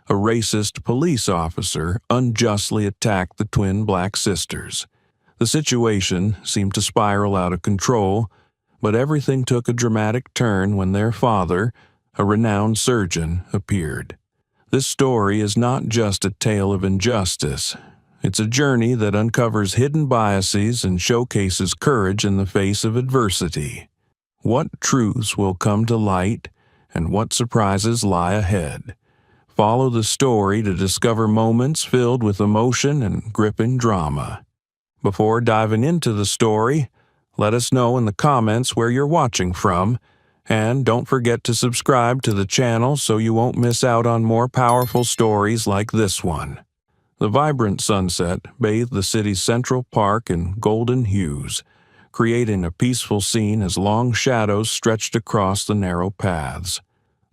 A racist police officer unjustly attacked the twin black sisters. The situation seemed to spiral out of control, but everything took a dramatic turn when their father, a renowned surgeon, appeared. This story is not just a tale of injustice. It's a journey that uncovers hidden biases and showcases courage in the face of adversity. What truths will come to light, and what surprises lie ahead? Follow the story to discover moments filled with emotion and gripping drama. Before diving into the story, let us know in the comments where you're watching from, and don't forget to subscribe to the channel so you won't miss out on more powerful stories like this one. The vibrant sunset bathed the city's central park in golden hues, creating a peaceful scene as long shadows stretched across the narrow paths.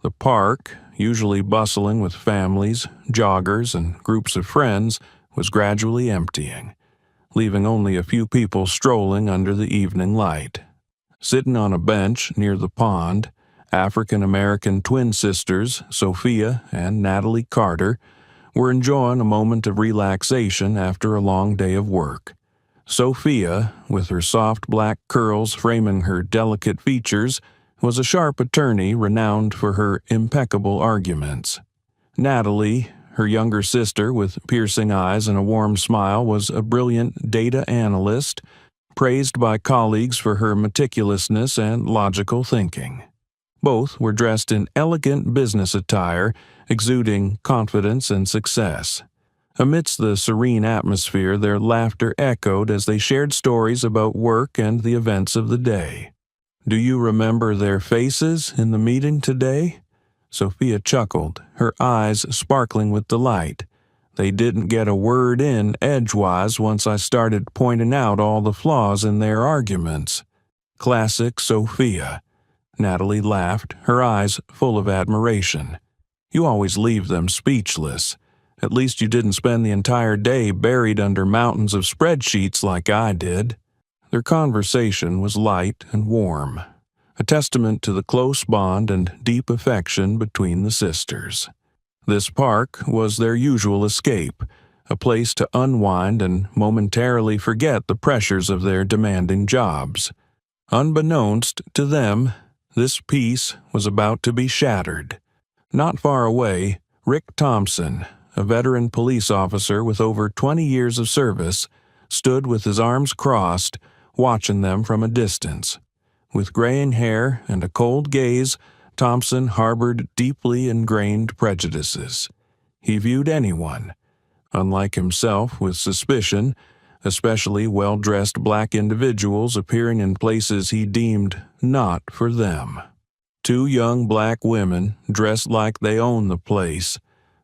The park, usually bustling with families, joggers, and groups of friends, was gradually emptying, leaving only a few people strolling under the evening light. Sitting on a bench near the pond, African-American twin sisters, Sophia and Natalie Carter, were enjoying a moment of relaxation after a long day of work. Sophia, with her soft black curls framing her delicate features, was a sharp attorney renowned for her impeccable arguments. Natalie, her younger sister with piercing eyes and a warm smile, was a brilliant data analyst, praised by colleagues for her meticulousness and logical thinking. Both were dressed in elegant business attire, exuding confidence and success. Amidst the serene atmosphere, their laughter echoed as they shared stories about work and the events of the day. "Do you remember their faces in the meeting today?" Sophia chuckled, her eyes sparkling with delight. "They didn't get a word in edgewise once I started pointing out all the flaws in their arguments." Classic Sophia. Natalie laughed, her eyes full of admiration. "You always leave them speechless. At least you didn't spend the entire day buried under mountains of spreadsheets like I did." Their conversation was light and warm, a testament to the close bond and deep affection between the sisters. This park was their usual escape, a place to unwind and momentarily forget the pressures of their demanding jobs. Unbeknownst to them, this peace was about to be shattered. Not far away, Rick Thompson, a veteran police officer with over 20 years of service, stood with his arms crossed, watching them from a distance. With graying hair and a cold gaze, Thompson harbored deeply ingrained prejudices. He viewed anyone, unlike himself, with suspicion, especially well-dressed black individuals appearing in places he deemed not for them. "Two young black women, dressed like they own the place,"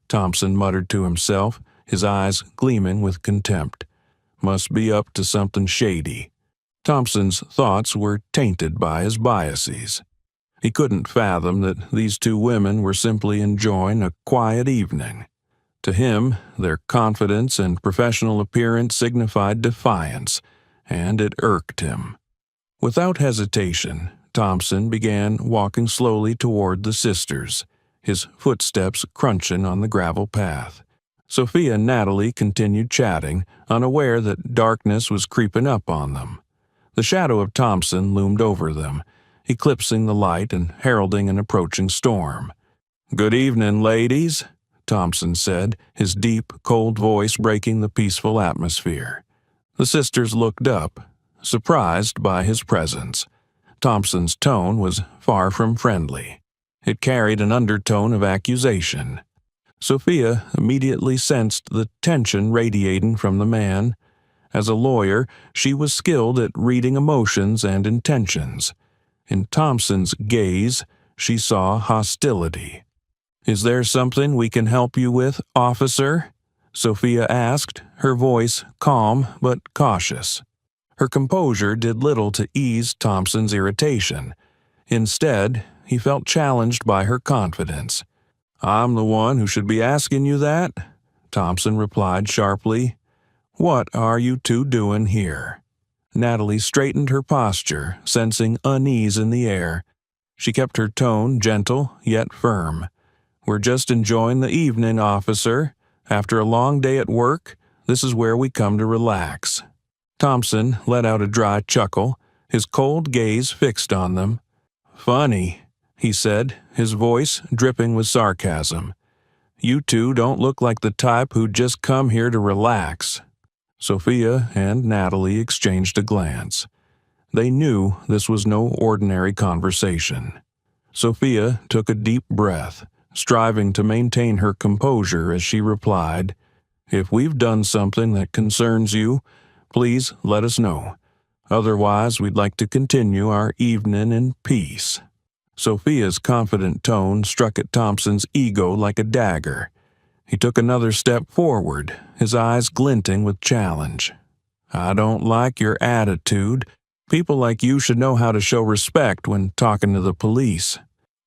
Thompson muttered to himself, his eyes gleaming with contempt. "Must be up to something shady." Thompson's thoughts were tainted by his biases. He couldn't fathom that these two women were simply enjoying a quiet evening. To him, their confidence and professional appearance signified defiance, and it irked him. Without hesitation, Thompson began walking slowly toward the sisters, his footsteps crunching on the gravel path. Sophia and Natalie continued chatting, unaware that darkness was creeping up on them. The shadow of Thompson loomed over them, eclipsing the light and heralding an approaching storm. "Good evening, ladies," Thompson said, his deep, cold voice breaking the peaceful atmosphere. The sisters looked up, surprised by his presence. Thompson's tone was far from friendly. It carried an undertone of accusation. Sophia immediately sensed the tension radiating from the man. As a lawyer, she was skilled at reading emotions and intentions. In Thompson's gaze, she saw hostility. "Is there something we can help you with, officer?" Sophia asked, her voice calm but cautious. Her composure did little to ease Thompson's irritation. Instead, he felt challenged by her confidence. "I'm the one who should be asking you that," Thompson replied sharply. "What are you two doing here?" Natalie straightened her posture, sensing unease in the air. She kept her tone gentle yet firm. We're just enjoying the evening, officer. After a long day at work, this is where we come to relax." Thompson let out a dry chuckle, his cold gaze fixed on them. "Funny," he said, his voice dripping with sarcasm. "You two don't look like the type who'd just come here to relax." Sophia and Natalie exchanged a glance. They knew this was no ordinary conversation. Sophia took a deep breath, striving to maintain her composure as she replied, "If we've done something that concerns you, please let us know. Otherwise, we'd like to continue our evening in peace." Sophia's confident tone struck at Thompson's ego like a dagger. He took another step forward, his eyes glinting with challenge. "I don't like your attitude. People like you should know how to show respect when talking to the police."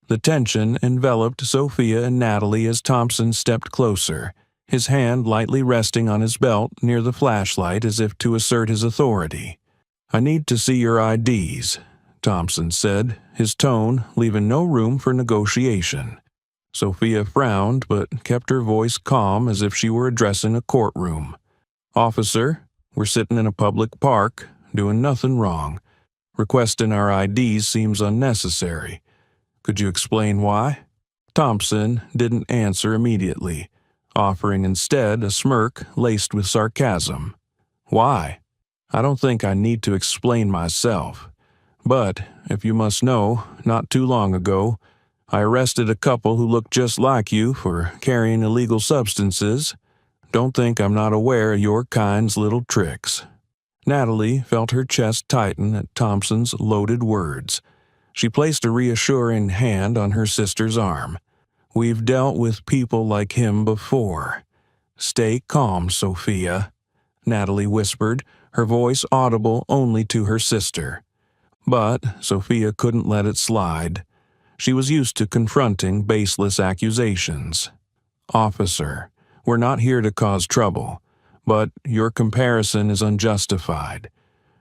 The tension enveloped Sophia and Natalie as Thompson stepped closer, his hand lightly resting on his belt near the flashlight as if to assert his authority. "I need to see your IDs," Thompson said, his tone leaving no room for negotiation. Sophia frowned but kept her voice calm as if she were addressing a courtroom. "Officer, we're sitting in a public park, doing nothing wrong. Requesting our IDs seems unnecessary. Could you explain why?" Thompson didn't answer immediately, offering instead a smirk laced with sarcasm. "Why? I don't think I need to explain myself. But, if you must know, not too long ago, I arrested a couple who looked just like you for carrying illegal substances. Don't think I'm not aware of your kind's little tricks." Natalie felt her chest tighten at Thompson's loaded words. She placed a reassuring hand on her sister's arm. "We've dealt with people like him before." "Stay calm, Sophia," Natalie whispered, her voice audible only to her sister. But Sophia couldn't let it slide. She was used to confronting baseless accusations. "Officer, we're not here to cause trouble, but your comparison is unjustified.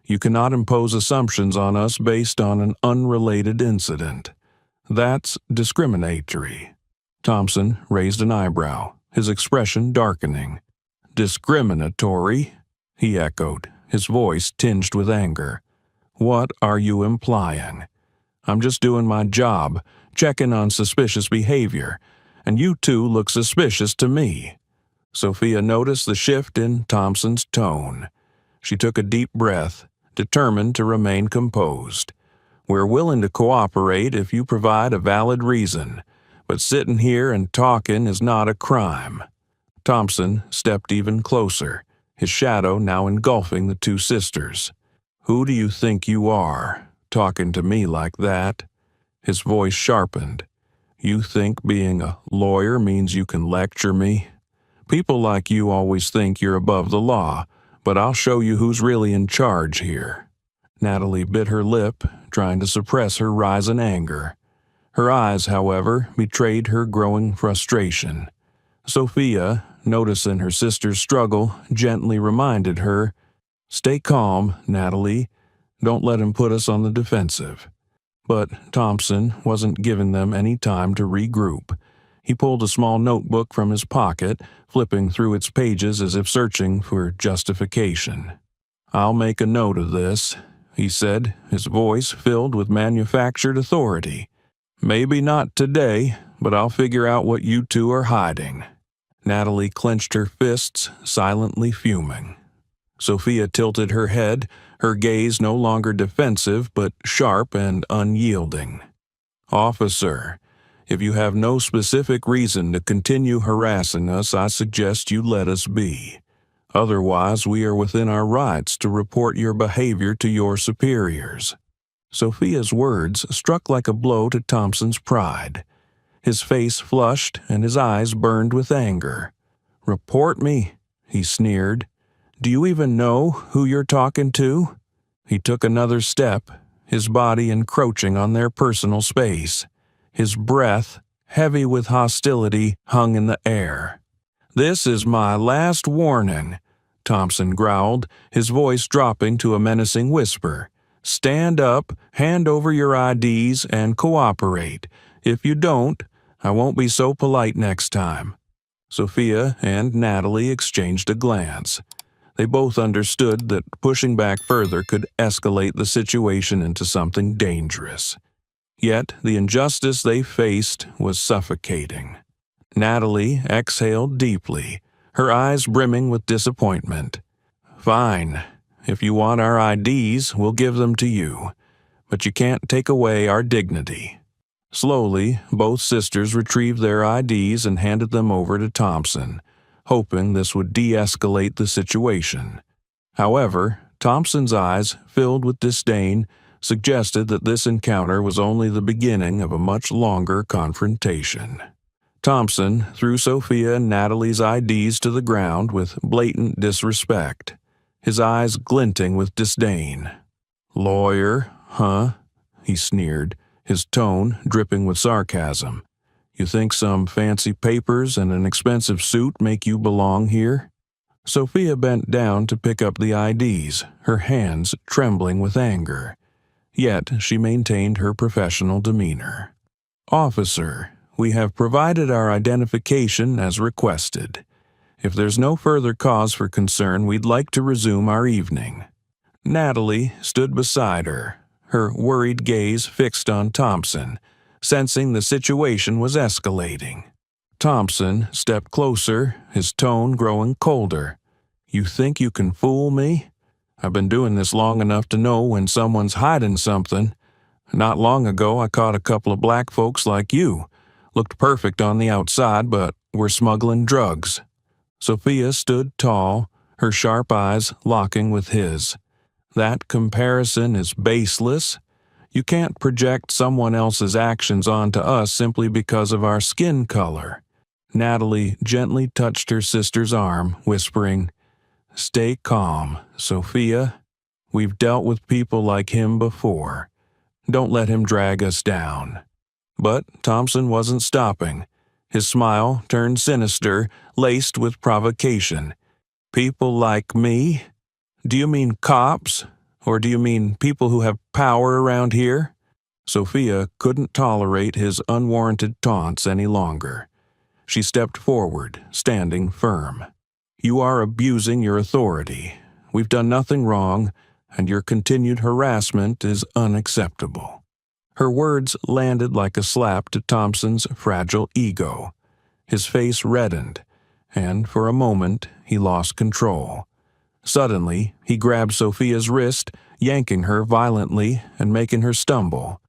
You cannot impose assumptions on us based on an unrelated incident. That's discriminatory." Thompson raised an eyebrow, his expression darkening. "Discriminatory?" he echoed, his voice tinged with anger. "What are you implying? I'm just doing my job, checking on suspicious behavior, and you two look suspicious to me." Sophia noticed the shift in Thompson's tone. She took a deep breath, determined to remain composed. "We're willing to cooperate if you provide a valid reason, but sitting here and talking is not a crime." Thompson stepped even closer, his shadow now engulfing the two sisters. "Who do you think you are, talking to me like that?" His voice sharpened. "You think being a lawyer means you can lecture me? People like you always think you're above the law, but I'll show you who's really in charge here." Natalie bit her lip, trying to suppress her rising anger. Her eyes, however, betrayed her growing frustration. Sophia, noticing her sister's struggle, gently reminded her, "Stay calm, Natalie. Don't let him put us on the defensive." But Thompson wasn't giving them any time to regroup. He pulled a small notebook from his pocket, flipping through its pages as if searching for justification. "I'll make a note of this," he said, his voice filled with manufactured authority. "Maybe not today, but I'll figure out what you two are hiding." Natalie clenched her fists, silently fuming. Sophia tilted her head, her gaze no longer defensive but sharp and unyielding. "Officer, if you have no specific reason to continue harassing us, I suggest you let us be. Otherwise, we are within our rights to report your behavior to your superiors." Sophia's words struck like a blow to Thompson's pride. His face flushed and his eyes burned with anger. "Report me," he sneered. "Do you even know who you're talking to?" He took another step, his body encroaching on their personal space. His breath, heavy with hostility, hung in the air. "This is my last warning," Thompson growled, his voice dropping to a menacing whisper. "Stand up, hand over your IDs, and cooperate. If you don't, I won't be so polite next time." Sophia and Natalie exchanged a glance. They both understood that pushing back further could escalate the situation into something dangerous. Yet the injustice they faced was suffocating. Natalie exhaled deeply, her eyes brimming with disappointment. "Fine. If you want our IDs, we'll give them to you. But you can't take away our dignity." Slowly, both sisters retrieved their IDs and handed them over to Thompson, hoping this would de-escalate the situation. However, Thompson's eyes, filled with disdain, suggested that this encounter was only the beginning of a much longer confrontation. Thompson threw Sophia and Natalie's IDs to the ground with blatant disrespect, his eyes glinting with disdain. "Lawyer, huh?" he sneered, his tone dripping with sarcasm. "You think some fancy papers and an expensive suit make you belong here?" Sophia bent down to pick up the IDs, her hands trembling with anger. Yet she maintained her professional demeanor. "Officer, we have provided our identification as requested. If there's no further cause for concern, we'd like to resume our evening." Natalie stood beside her, her worried gaze fixed on Thompson, sensing the situation was escalating. Thompson stepped closer, his tone growing colder. "You think you can fool me? I've been doing this long enough to know when someone's hiding something. Not long ago, I caught a couple of black folks like you. Looked perfect on the outside, but were smuggling drugs." Sophia stood tall, her sharp eyes locking with his. "That comparison is baseless. You can't project someone else's actions onto us simply because of our skin color." Natalie gently touched her sister's arm, whispering, "Stay calm, Sophia. We've dealt with people like him before. Don't let him drag us down." But Thompson wasn't stopping. His smile turned sinister, laced with provocation. "People like me? Do you mean cops? Or do you mean people who have power around here?" Sophia couldn't tolerate his unwarranted taunts any longer. She stepped forward, standing firm. "You are abusing your authority. We've done nothing wrong, and your continued harassment is unacceptable." Her words landed like a slap to Thompson's fragile ego. His face reddened, and for a moment he lost control. Suddenly, he grabbed Sophia's wrist, yanking her violently and making her stumble.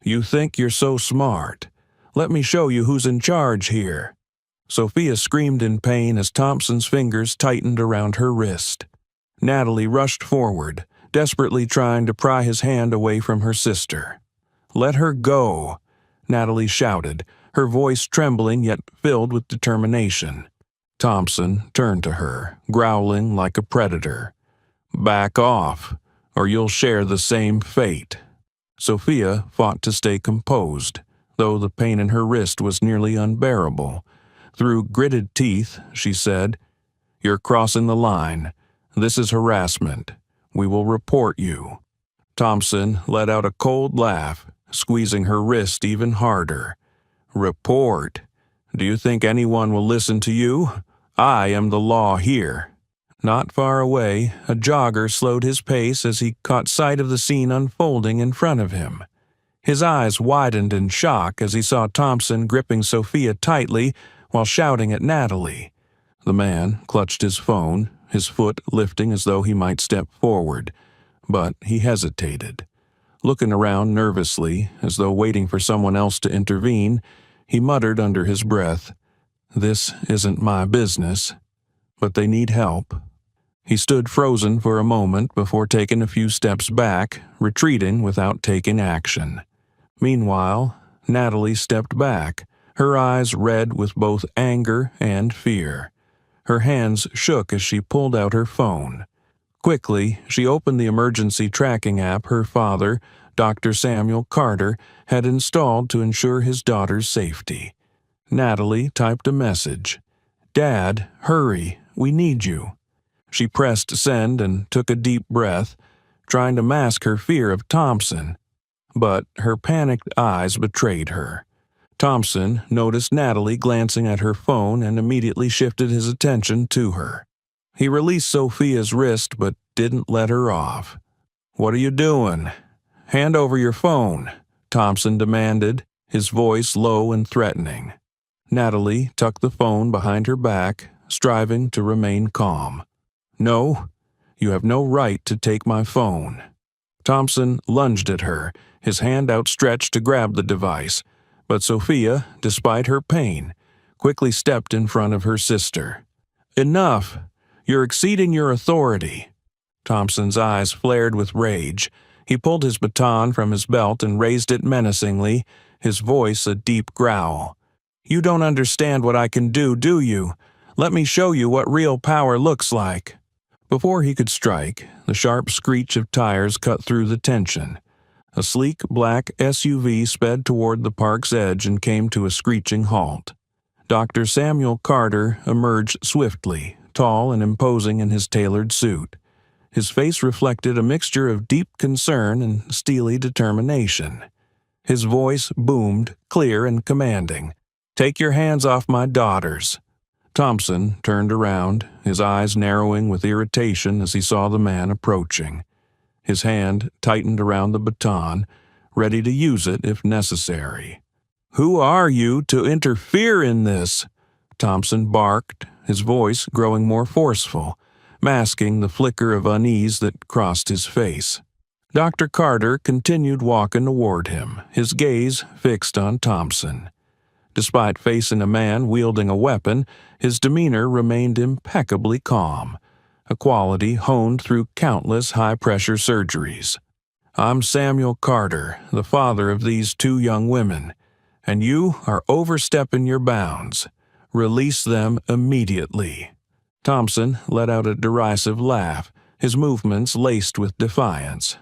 "You think you're so smart. Let me show you who's in charge here." Sophia screamed in pain as Thompson's fingers tightened around her wrist. Natalie rushed forward, desperately trying to pry his hand away from her sister. "Let her go," Natalie shouted, her voice trembling yet filled with determination. Thompson turned to her, growling like a predator. "Back off, or you'll share the same fate." Sophia fought to stay composed, though the pain in her wrist was nearly unbearable. Through gritted teeth, she said, "You're crossing the line. This is harassment. We will report you." Thompson let out a cold laugh, squeezing her wrist even harder. "Report? Do you think anyone will listen to you? I am the law here." Not far away, a jogger slowed his pace as he caught sight of the scene unfolding in front of him. His eyes widened in shock as he saw Thompson gripping Sophia tightly while shouting at Natalie. The man clutched his phone, his foot lifting as though he might step forward, but he hesitated. Looking around nervously, as though waiting for someone else to intervene, he muttered under his breath, "This isn't my business, but they need help." He stood frozen for a moment before taking a few steps back, retreating without taking action. Meanwhile, Natalie stepped back, her eyes red with both anger and fear. Her hands shook as she pulled out her phone. Quickly, she opened the emergency tracking app her father, Dr. Samuel Carter, had installed to ensure his daughter's safety. Natalie typed a message. "Dad, hurry, we need you." She pressed send and took a deep breath, trying to mask her fear of Thompson. But her panicked eyes betrayed her. Thompson noticed Natalie glancing at her phone and immediately shifted his attention to her. He released Sophia's wrist but didn't let her off. "What are you doing? Hand over your phone," Thompson demanded, his voice low and threatening. Natalie tucked the phone behind her back, striving to remain calm. "No, you have no right to take my phone." Thompson lunged at her, his hand outstretched to grab the device, but Sophia, despite her pain, quickly stepped in front of her sister. "Enough! You're exceeding your authority." Thompson's eyes flared with rage. He pulled his baton from his belt and raised it menacingly, his voice a deep growl. "You don't understand what I can do you? Let me show you what real power looks like." Before he could strike, the sharp screech of tires cut through the tension. A sleek black SUV sped toward the park's edge and came to a screeching halt. Dr. Samuel Carter emerged swiftly, tall and imposing in his tailored suit. His face reflected a mixture of deep concern and steely determination. His voice boomed, clear and commanding. "Take your hands off my daughters." Thompson turned around, his eyes narrowing with irritation as he saw the man approaching. His hand tightened around the baton, ready to use it if necessary. "Who are you to interfere in this?" Thompson barked, his voice growing more forceful, masking the flicker of unease that crossed his face. Dr. Carter continued walking toward him, his gaze fixed on Thompson. Despite facing a man wielding a weapon, his demeanor remained impeccably calm, a quality honed through countless high-pressure surgeries. "I'm Samuel Carter, the father of these two young women, and you are overstepping your bounds. Release them immediately." Thompson let out a derisive laugh, his movements laced with defiance.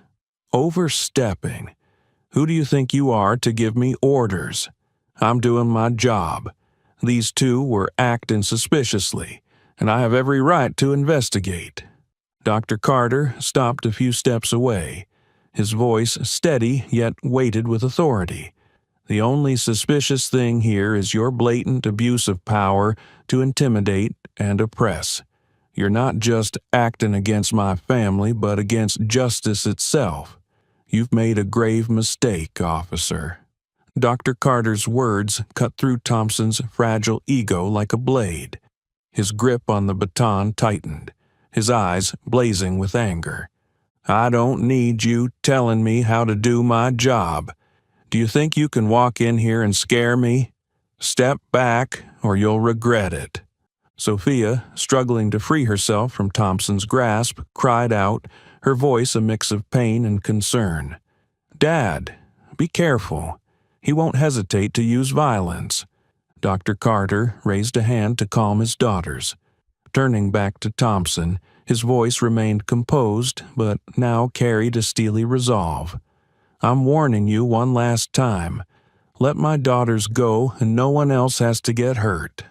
"Overstepping? Who do you think you are to give me orders? I'm doing my job. These two were acting suspiciously, and I have every right to investigate." Dr. Carter stopped a few steps away, his voice steady yet weighted with authority. "The only suspicious thing here is your blatant abuse of power to intimidate and oppress. You're not just acting against my family, but against justice itself. You've made a grave mistake, officer." Dr. Carter's words cut through Thompson's fragile ego like a blade. His grip on the baton tightened, his eyes blazing with anger. "I don't need you telling me how to do my job. Do you think you can walk in here and scare me? Step back, or you'll regret it." Sophia, struggling to free herself from Thompson's grasp, cried out, her voice a mix of pain and concern. "Dad, be careful. He won't hesitate to use violence." Dr. Carter raised a hand to calm his daughters. Turning back to Thompson, his voice remained composed, but now carried a steely resolve. "I'm warning you one last time. Let my daughters go and no one else has to get hurt."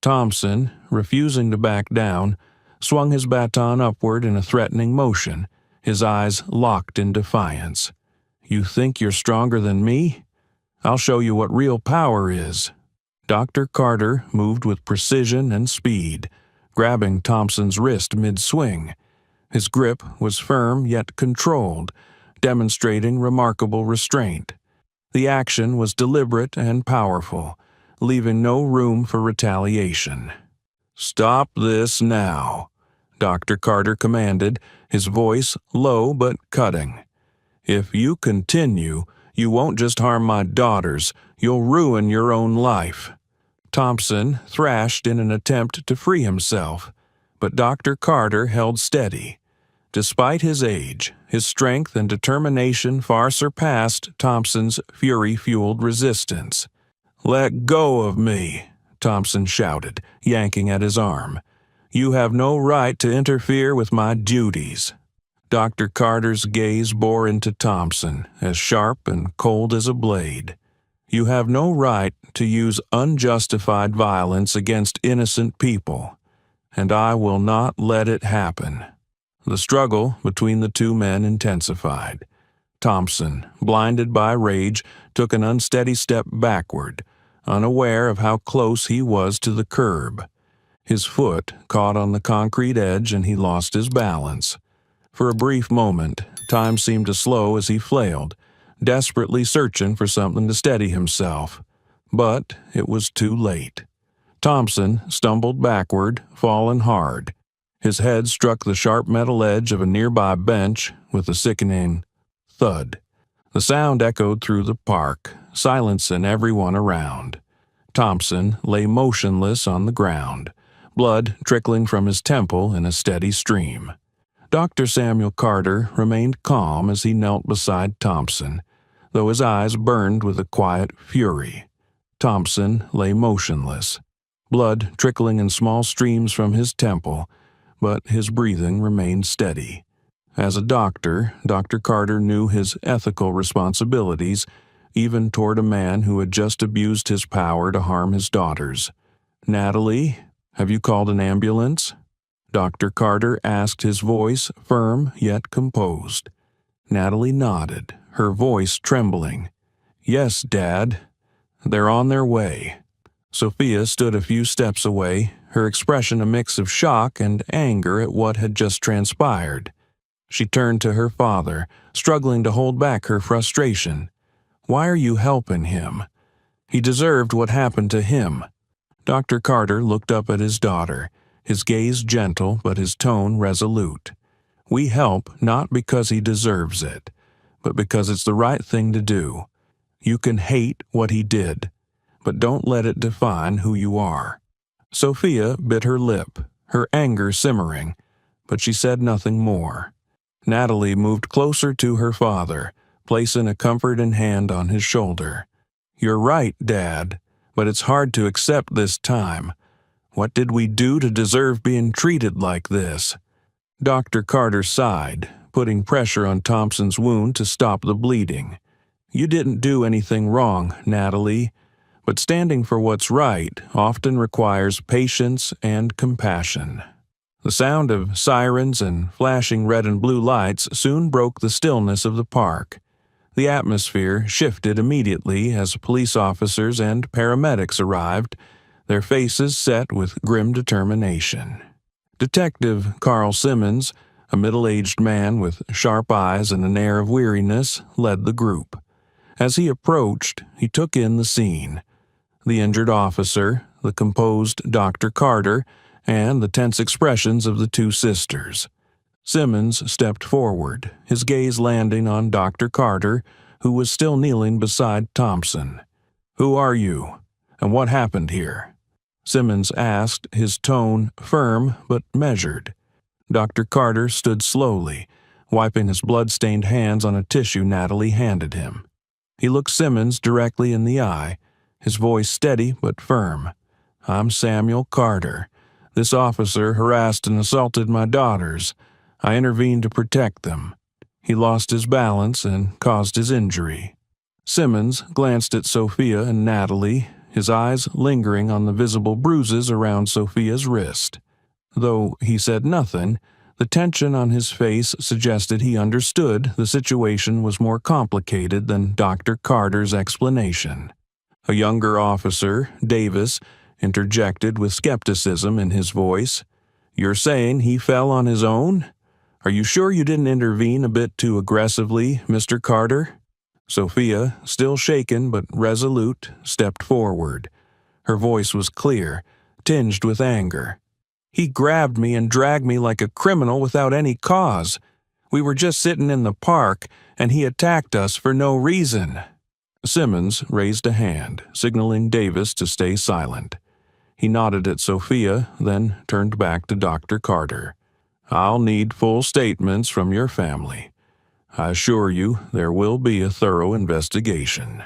Thompson, refusing to back down, swung his baton upward in a threatening motion, his eyes locked in defiance. "You think you're stronger than me? I'll show you what real power is." Dr. Carter moved with precision and speed, grabbing Thompson's wrist mid-swing. His grip was firm yet controlled, demonstrating remarkable restraint. The action was deliberate and powerful, leaving no room for retaliation. "Stop this now," Dr. Carter commanded, his voice low but cutting. "If you continue, you won't just harm my daughters, you'll ruin your own life." Thompson thrashed in an attempt to free himself, but Dr. Carter held steady. Despite his age, his strength and determination far surpassed Thompson's fury-fueled resistance. "Let go of me," Thompson shouted, yanking at his arm. "You have no right to interfere with my duties." Dr. Carter's gaze bore into Thompson, as sharp and cold as a blade. "You have no right to use unjustified violence against innocent people, and I will not let it happen." The struggle between the two men intensified. Thompson, blinded by rage, took an unsteady step backward, unaware of how close he was to the curb. His foot caught on the concrete edge and he lost his balance. For a brief moment, time seemed to slow as he flailed, desperately searching for something to steady himself. But it was too late. Thompson stumbled backward, falling hard. His head struck the sharp metal edge of a nearby bench with a sickening thud. The sound echoed through the park, silencing everyone around. Thompson lay motionless on the ground, blood trickling from his temple in a steady stream. Dr. Samuel Carter remained calm as he knelt beside Thompson, though his eyes burned with a quiet fury. Thompson lay motionless, blood trickling in small streams from his temple, but his breathing remained steady. As a doctor, Dr. Carter knew his ethical responsibilities, even toward a man who had just abused his power to harm his daughters. "Natalie, have you called an ambulance?" Dr. Carter asked, his voice firm yet composed. Natalie nodded, her voice trembling. "Yes, Dad. They're on their way." Sophia stood a few steps away, her expression a mix of shock and anger at what had just transpired. She turned to her father, struggling to hold back her frustration. "Why are you helping him? He deserved what happened to him." Dr. Carter looked up at his daughter, his gaze gentle but his tone resolute. "We help not because he deserves it, but because it's the right thing to do. You can hate what he did, but don't let it define who you are." Sophia bit her lip, her anger simmering, but she said nothing more. Natalie moved closer to her father, placing a comforting hand on his shoulder. "You're right, Dad, but it's hard to accept this time. What did we do to deserve being treated like this?" Dr. Carter sighed, putting pressure on Thompson's wound to stop the bleeding. "You didn't do anything wrong, Natalie, but standing for what's right often requires patience and compassion." The sound of sirens and flashing red and blue lights soon broke the stillness of the park. The atmosphere shifted immediately as police officers and paramedics arrived, their faces set with grim determination. Detective Carl Simmons, a middle-aged man with sharp eyes and an air of weariness, led the group. As he approached, he took in the scene. The injured officer, the composed Dr. Carter, and the tense expressions of the two sisters. Simmons stepped forward, his gaze landing on Dr. Carter, who was still kneeling beside Thompson. "Who are you, and what happened here?" Simmons asked, his tone firm but measured. Dr. Carter stood slowly, wiping his blood-stained hands on a tissue Natalie handed him. He looked Simmons directly in the eye, his voice steady but firm. "I'm Samuel Carter. This officer harassed and assaulted my daughters. I intervened to protect them. He lost his balance and caused his injury." Simmons glanced at Sophia and Natalie, his eyes lingering on the visible bruises around Sophia's wrist. Though he said nothing, the tension on his face suggested he understood the situation was more complicated than Dr. Carter's explanation. A younger officer, Davis, interjected with skepticism in his voice. "You're saying he fell on his own? Are you sure you didn't intervene a bit too aggressively, Mr. Carter?" Sophia, still shaken but resolute, stepped forward. Her voice was clear, tinged with anger. "He grabbed me and dragged me like a criminal without any cause. We were just sitting in the park, and he attacked us for no reason." Simmons raised a hand, signaling Davis to stay silent. He nodded at Sophia, then turned back to Dr. Carter. "I'll need full statements from your family. I assure you there will be a thorough investigation."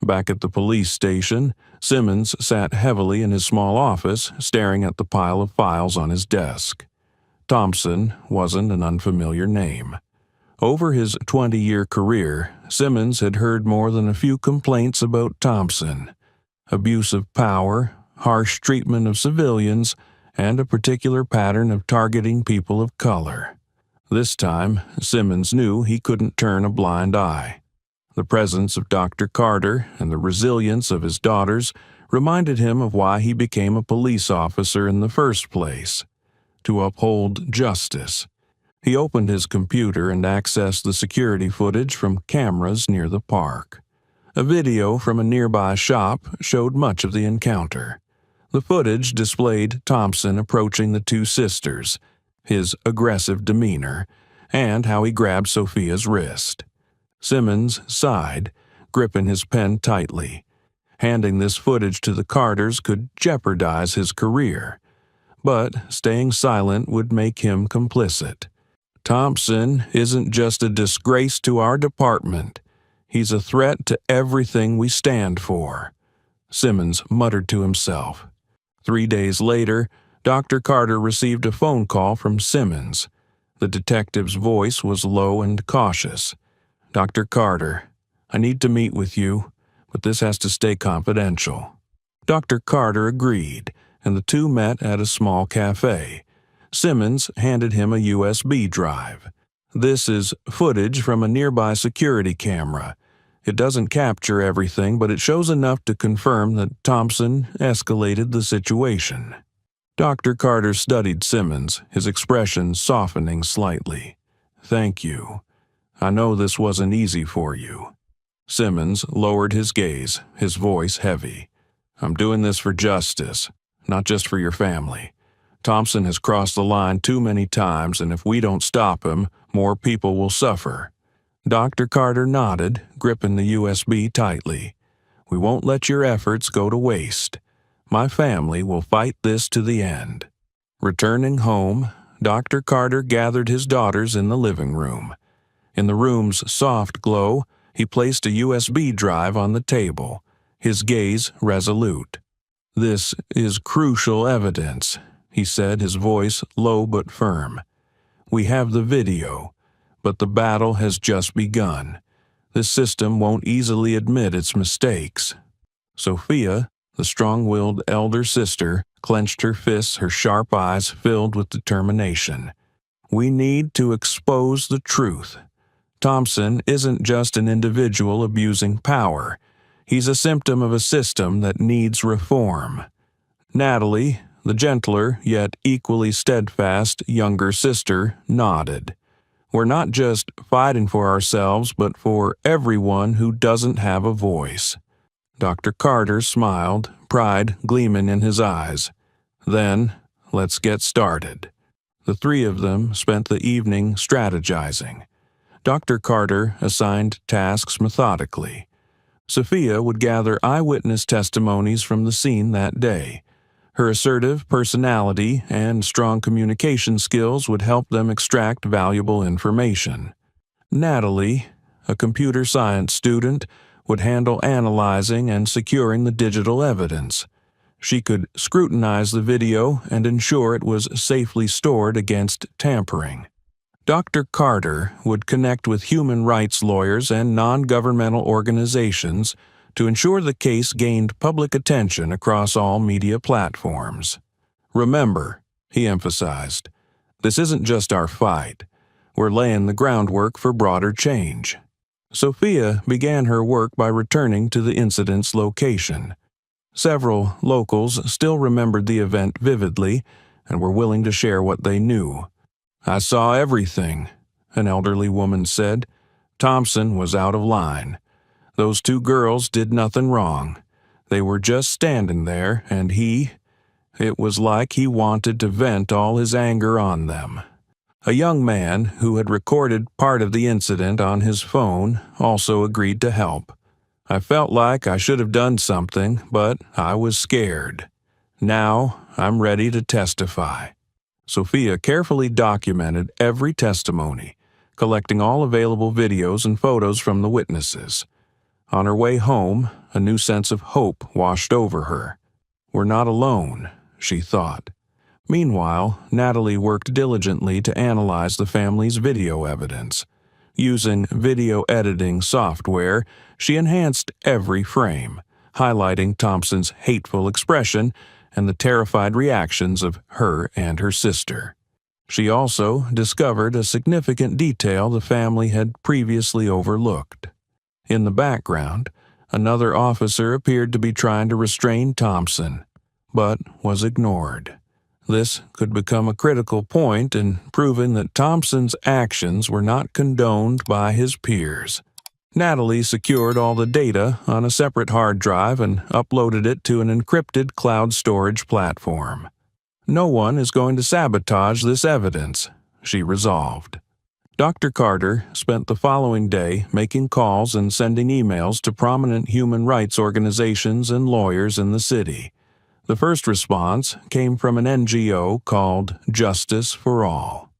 Back at the police station, Simmons sat heavily in his small office, staring at the pile of files on his desk. Thompson wasn't an unfamiliar name. Over his 20-year career, Simmons had heard more than a few complaints about Thompson: abuse of power, harsh treatment of civilians, and a particular pattern of targeting people of color. This time, Simmons knew he couldn't turn a blind eye. The presence of Dr. Carter and the resilience of his daughters reminded him of why he became a police officer in the first place: to uphold justice. He opened his computer and accessed the security footage from cameras near the park. A video from a nearby shop showed much of the encounter. The footage displayed Thompson approaching the two sisters, his aggressive demeanor, and how he grabbed Sophia's wrist. Simmons sighed, gripping his pen tightly. Handing this footage to the Carters could jeopardize his career, but staying silent would make him complicit. Thompson isn't just a disgrace to our department. He's a threat to everything we stand for, Simmons muttered to himself. 3 days later, Dr. Carter received a phone call from Simmons. The detective's voice was low and cautious. "Dr. Carter, I need to meet with you, but this has to stay confidential." Dr. Carter agreed, and the two met at a small cafe. Simmons handed him a USB drive. "This is footage from a nearby security camera. It doesn't capture everything, but it shows enough to confirm that Thompson escalated the situation." Dr. Carter studied Simmons, his expression softening slightly. "Thank you. I know this wasn't easy for you." Simmons lowered his gaze, his voice heavy. "I'm doing this for justice, not just for your family. Thompson has crossed the line too many times, and if we don't stop him, more people will suffer." Dr. Carter nodded, gripping the USB tightly. "We won't let your efforts go to waste. My family will fight this to the end." Returning home, Dr. Carter gathered his daughters in the living room. In the room's soft glow, he placed a USB drive on the table, his gaze resolute. "This is crucial evidence," he said, his voice low but firm. "We have the video, but the battle has just begun. This system won't easily admit its mistakes." Sophia, the strong-willed elder sister, clenched her fists, her sharp eyes filled with determination. "We need to expose the truth. Thompson isn't just an individual abusing power. He's a symptom of a system that needs reform." Natalie, the gentler yet equally steadfast younger sister, nodded. "We're not just fighting for ourselves, but for everyone who doesn't have a voice." Dr. Carter smiled, pride gleaming in his eyes. "Then, let's get started." The three of them spent the evening strategizing. Dr. Carter assigned tasks methodically. Sophia would gather eyewitness testimonies from the scene that day. Her assertive personality and strong communication skills would help them extract valuable information. Natalie, a computer science student, would handle analyzing and securing the digital evidence. She could scrutinize the video and ensure it was safely stored against tampering. Dr. Carter would connect with human rights lawyers and non-governmental organizations to ensure the case gained public attention across all media platforms. "Remember," he emphasized, "this isn't just our fight. We're laying the groundwork for broader change." Sophia began her work by returning to the incident's location. Several locals still remembered the event vividly and were willing to share what they knew. "I saw everything," an elderly woman said. "Thompson was out of line. Those two girls did nothing wrong. They were just standing there, and it was like he wanted to vent all his anger on them." A young man who had recorded part of the incident on his phone also agreed to help. "I felt like I should have done something, but I was scared. Now I'm ready to testify." Sophia carefully documented every testimony, collecting all available videos and photos from the witnesses. On her way home, a new sense of hope washed over her. "We're not alone," she thought. Meanwhile, Natalie worked diligently to analyze the family's video evidence. Using video editing software, she enhanced every frame, highlighting Thompson's hateful expression and the terrified reactions of her and her sister. She also discovered a significant detail the family had previously overlooked. In the background, another officer appeared to be trying to restrain Thompson, but was ignored. This could become a critical point in proving that Thompson's actions were not condoned by his peers. Natalie secured all the data on a separate hard drive and uploaded it to an encrypted cloud storage platform. No one is going to sabotage this evidence, she resolved. Dr. Carter spent the following day making calls and sending emails to prominent human rights organizations and lawyers in the city. The first response came from an NGO called Justice for All.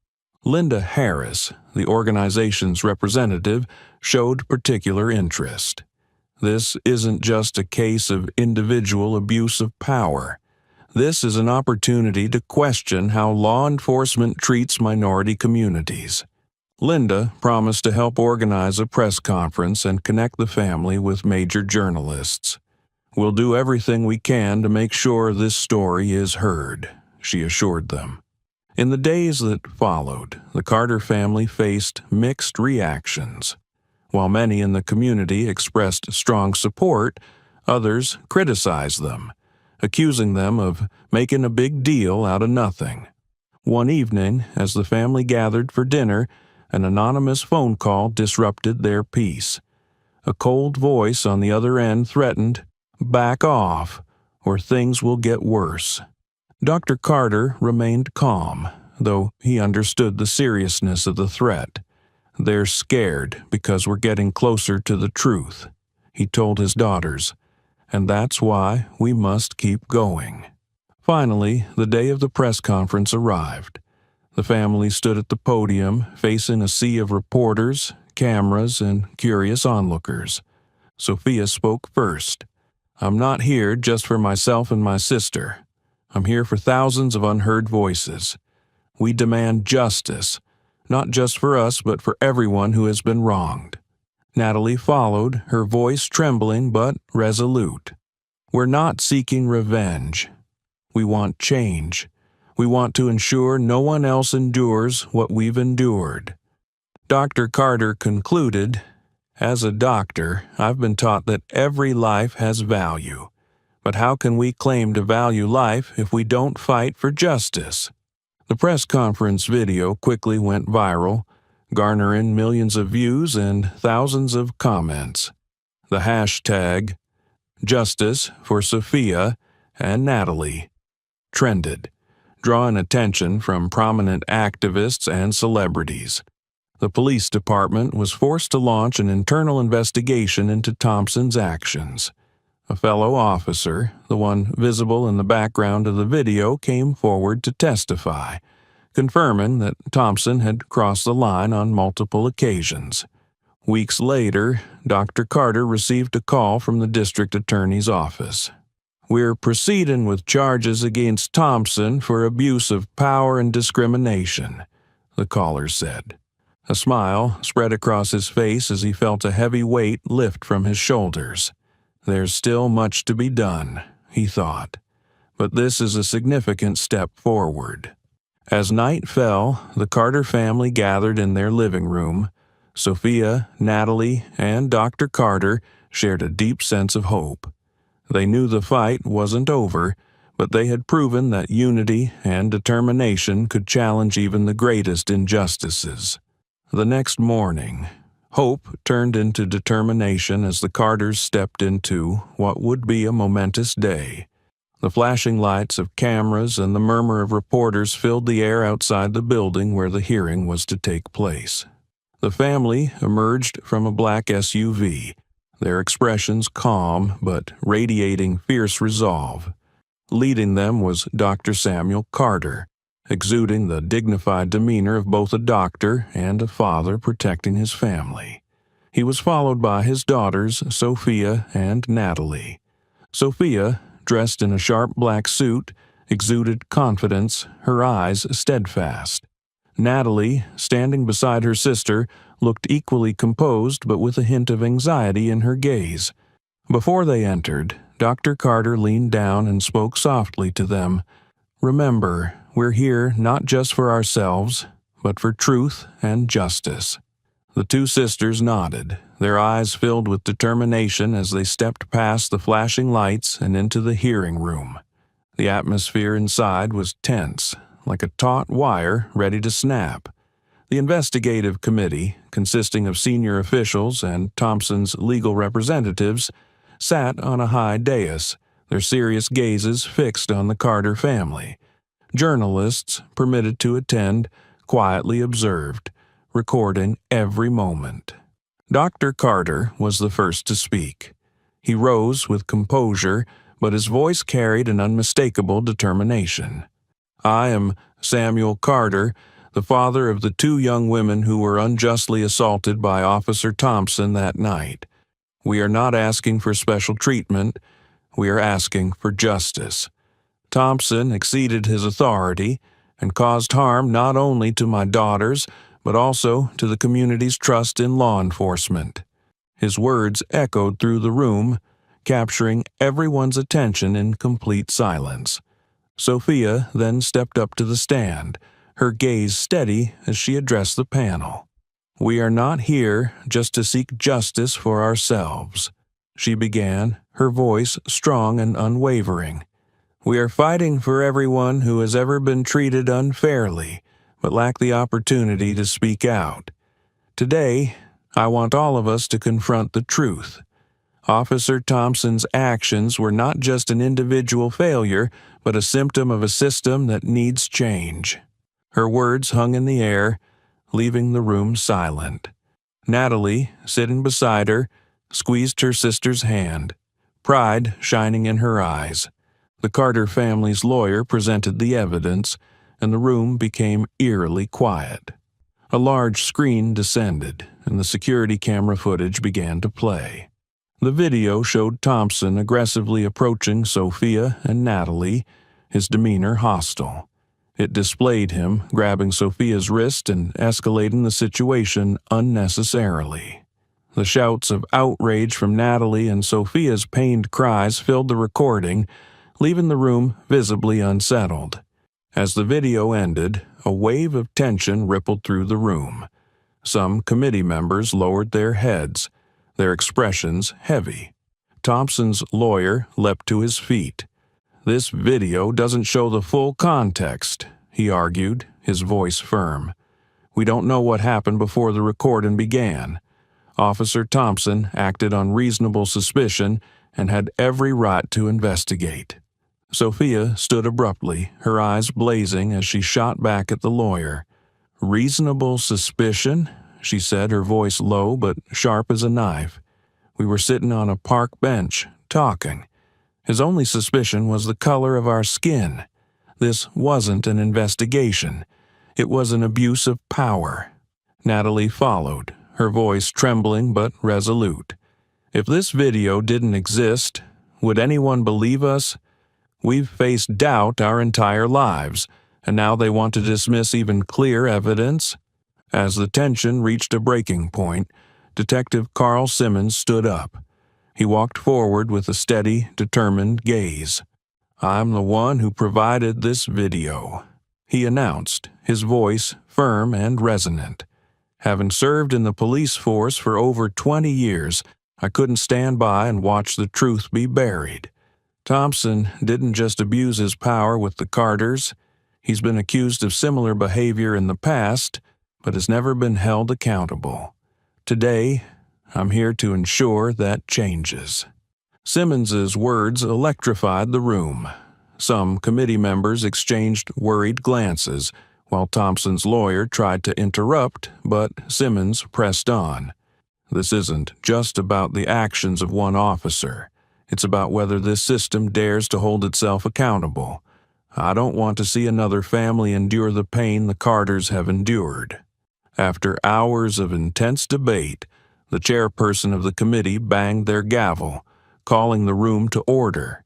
Linda Harris, the organization's representative, showed particular interest. This isn't just a case of individual abuse of power. This is an opportunity to question how law enforcement treats minority communities. Linda promised to help organize a press conference and connect the family with major journalists. "We'll do everything we can to make sure this story is heard," she assured them. In the days that followed, the Carter family faced mixed reactions. While many in the community expressed strong support, others criticized them, accusing them of making a big deal out of nothing. One evening, as the family gathered for dinner, an anonymous phone call disrupted their peace. A cold voice on the other end threatened, "Back off, or things will get worse." Dr. Carter remained calm, though he understood the seriousness of the threat. "They're scared because we're getting closer to the truth," he told his daughters, "and that's why we must keep going." Finally, the day of the press conference arrived. The family stood at the podium, facing a sea of reporters, cameras, and curious onlookers. Sophia spoke first. "I'm not here just for myself and my sister. I'm here for thousands of unheard voices. We demand justice, not just for us but for everyone who has been wronged." Natalie followed, her voice trembling but resolute. "We're not seeking revenge. We want change. We want to ensure no one else endures what we've endured." Dr. Carter concluded, "As a doctor, I've been taught that every life has value. But how can we claim to value life if we don't fight for justice?" The press conference video quickly went viral, garnering millions of views and thousands of comments. The hashtag Justice for Sophia and Natalie trended, drawing attention from prominent activists and celebrities. The police department was forced to launch an internal investigation into Thompson's actions. A fellow officer, the one visible in the background of the video, came forward to testify, confirming that Thompson had crossed the line on multiple occasions. Weeks later, Dr. Carter received a call from the district attorney's office. "We're proceeding with charges against Thompson for abuse of power and discrimination," the caller said. A smile spread across his face as he felt a heavy weight lift from his shoulders. "There's still much to be done," he thought, "but this is a significant step forward." As night fell, the Carter family gathered in their living room. Sophia, Natalie, and Dr. Carter shared a deep sense of hope. They knew the fight wasn't over, but they had proven that unity and determination could challenge even the greatest injustices. The next morning, hope turned into determination as the Carters stepped into what would be a momentous day. The flashing lights of cameras and the murmur of reporters filled the air outside the building where the hearing was to take place. The family emerged from a black SUV, their expressions calm but radiating fierce resolve. Leading them was Dr. Samuel Carter, exuding the dignified demeanor of both a doctor and a father protecting his family. He was followed by his daughters, Sophia and Natalie. Sophia, dressed in a sharp black suit, exuded confidence, her eyes steadfast. Natalie, standing beside her sister, looked equally composed but with a hint of anxiety in her gaze. Before they entered, Dr. Carter leaned down and spoke softly to them. "Remember, we're here not just for ourselves, but for truth and justice." The two sisters nodded, their eyes filled with determination as they stepped past the flashing lights and into the hearing room. The atmosphere inside was tense, like a taut wire ready to snap. The investigative committee, consisting of senior officials and Thompson's legal representatives, sat on a high dais, their serious gazes fixed on the Carter family. Journalists, permitted to attend, quietly observed, recording every moment. Dr. Carter was the first to speak. He rose with composure, but his voice carried an unmistakable determination. "I am Samuel Carter, the father of the 2 young women who were unjustly assaulted by Officer Thompson that night. We are not asking for special treatment. We are asking for justice. Thompson exceeded his authority and caused harm not only to my daughters, but also to the community's trust in law enforcement." His words echoed through the room, capturing everyone's attention in complete silence. Sophia then stepped up to the stand, her gaze steady as she addressed the panel. "We are not here just to seek justice for ourselves," she began, her voice strong and unwavering. "We are fighting for everyone who has ever been treated unfairly, but lack the opportunity to speak out. Today, I want all of us to confront the truth. Officer Thompson's actions were not just an individual failure, but a symptom of a system that needs change." Her words hung in the air, leaving the room silent. Natalie, sitting beside her, squeezed her sister's hand, pride shining in her eyes. The Carter family's lawyer presented the evidence, and the room became eerily quiet. A large screen descended, and the security camera footage began to play. The video showed Thompson aggressively approaching Sophia and Natalie, his demeanor hostile. It displayed him grabbing Sophia's wrist and escalating the situation unnecessarily. The shouts of outrage from Natalie and Sophia's pained cries filled the recording, leaving the room visibly unsettled. As the video ended, a wave of tension rippled through the room. Some committee members lowered their heads, their expressions heavy. Thompson's lawyer leapt to his feet. "This video doesn't show the full context," he argued, his voice firm. "We don't know what happened before the recording began. Officer Thompson acted on reasonable suspicion and had every right to investigate." Sophia stood abruptly, her eyes blazing as she shot back at the lawyer. "Reasonable suspicion?" she said, her voice low but sharp as a knife. "We were sitting on a park bench, talking. His only suspicion was the color of our skin. This wasn't an investigation. It was an abuse of power." Natalie followed, her voice trembling but resolute. "If this video didn't exist, would anyone believe us? We've faced doubt our entire lives, and now they want to dismiss even clear evidence?" As the tension reached a breaking point, Detective Carl Simmons stood up. He walked forward with a steady, determined gaze. "I'm the one who provided this video," he announced, his voice firm and resonant. "Having served in the police force for over 20 years, I couldn't stand by and watch the truth be buried. Thompson didn't just abuse his power with the Carters. He's been accused of similar behavior in the past, but has never been held accountable. Today, I'm here to ensure that changes." Simmons's words electrified the room. Some committee members exchanged worried glances, while Thompson's lawyer tried to interrupt, but Simmons pressed on. "This isn't just about the actions of one officer. It's about whether this system dares to hold itself accountable. I don't want to see another family endure the pain the Carters have endured." After hours of intense debate, the chairperson of the committee banged their gavel, calling the room to order.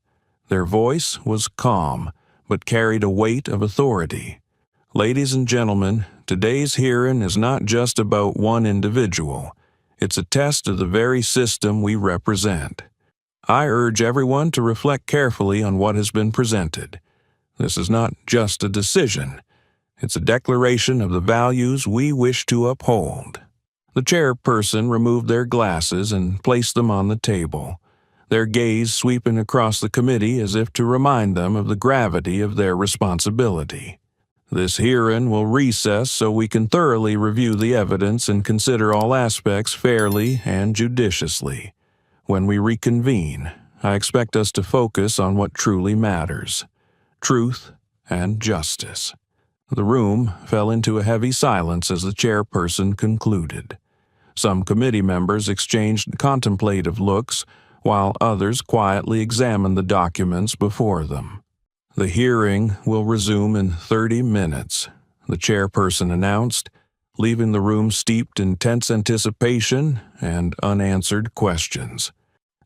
Their voice was calm, but carried a weight of authority. "Ladies and gentlemen, today's hearing is not just about one individual. It's a test of the very system we represent. I urge everyone to reflect carefully on what has been presented. This is not just a decision. It's a declaration of the values we wish to uphold." The chairperson removed their glasses and placed them on the table, their gaze sweeping across the committee as if to remind them of the gravity of their responsibility. This hearing will recess so we can thoroughly review the evidence and consider all aspects fairly and judiciously. When we reconvene, I expect us to focus on what truly matters: truth and justice. The room fell into a heavy silence as the chairperson concluded. Some committee members exchanged contemplative looks, while others quietly examined the documents before them. "The hearing will resume in 30 minutes, the chairperson announced, leaving the room steeped in tense anticipation and unanswered questions.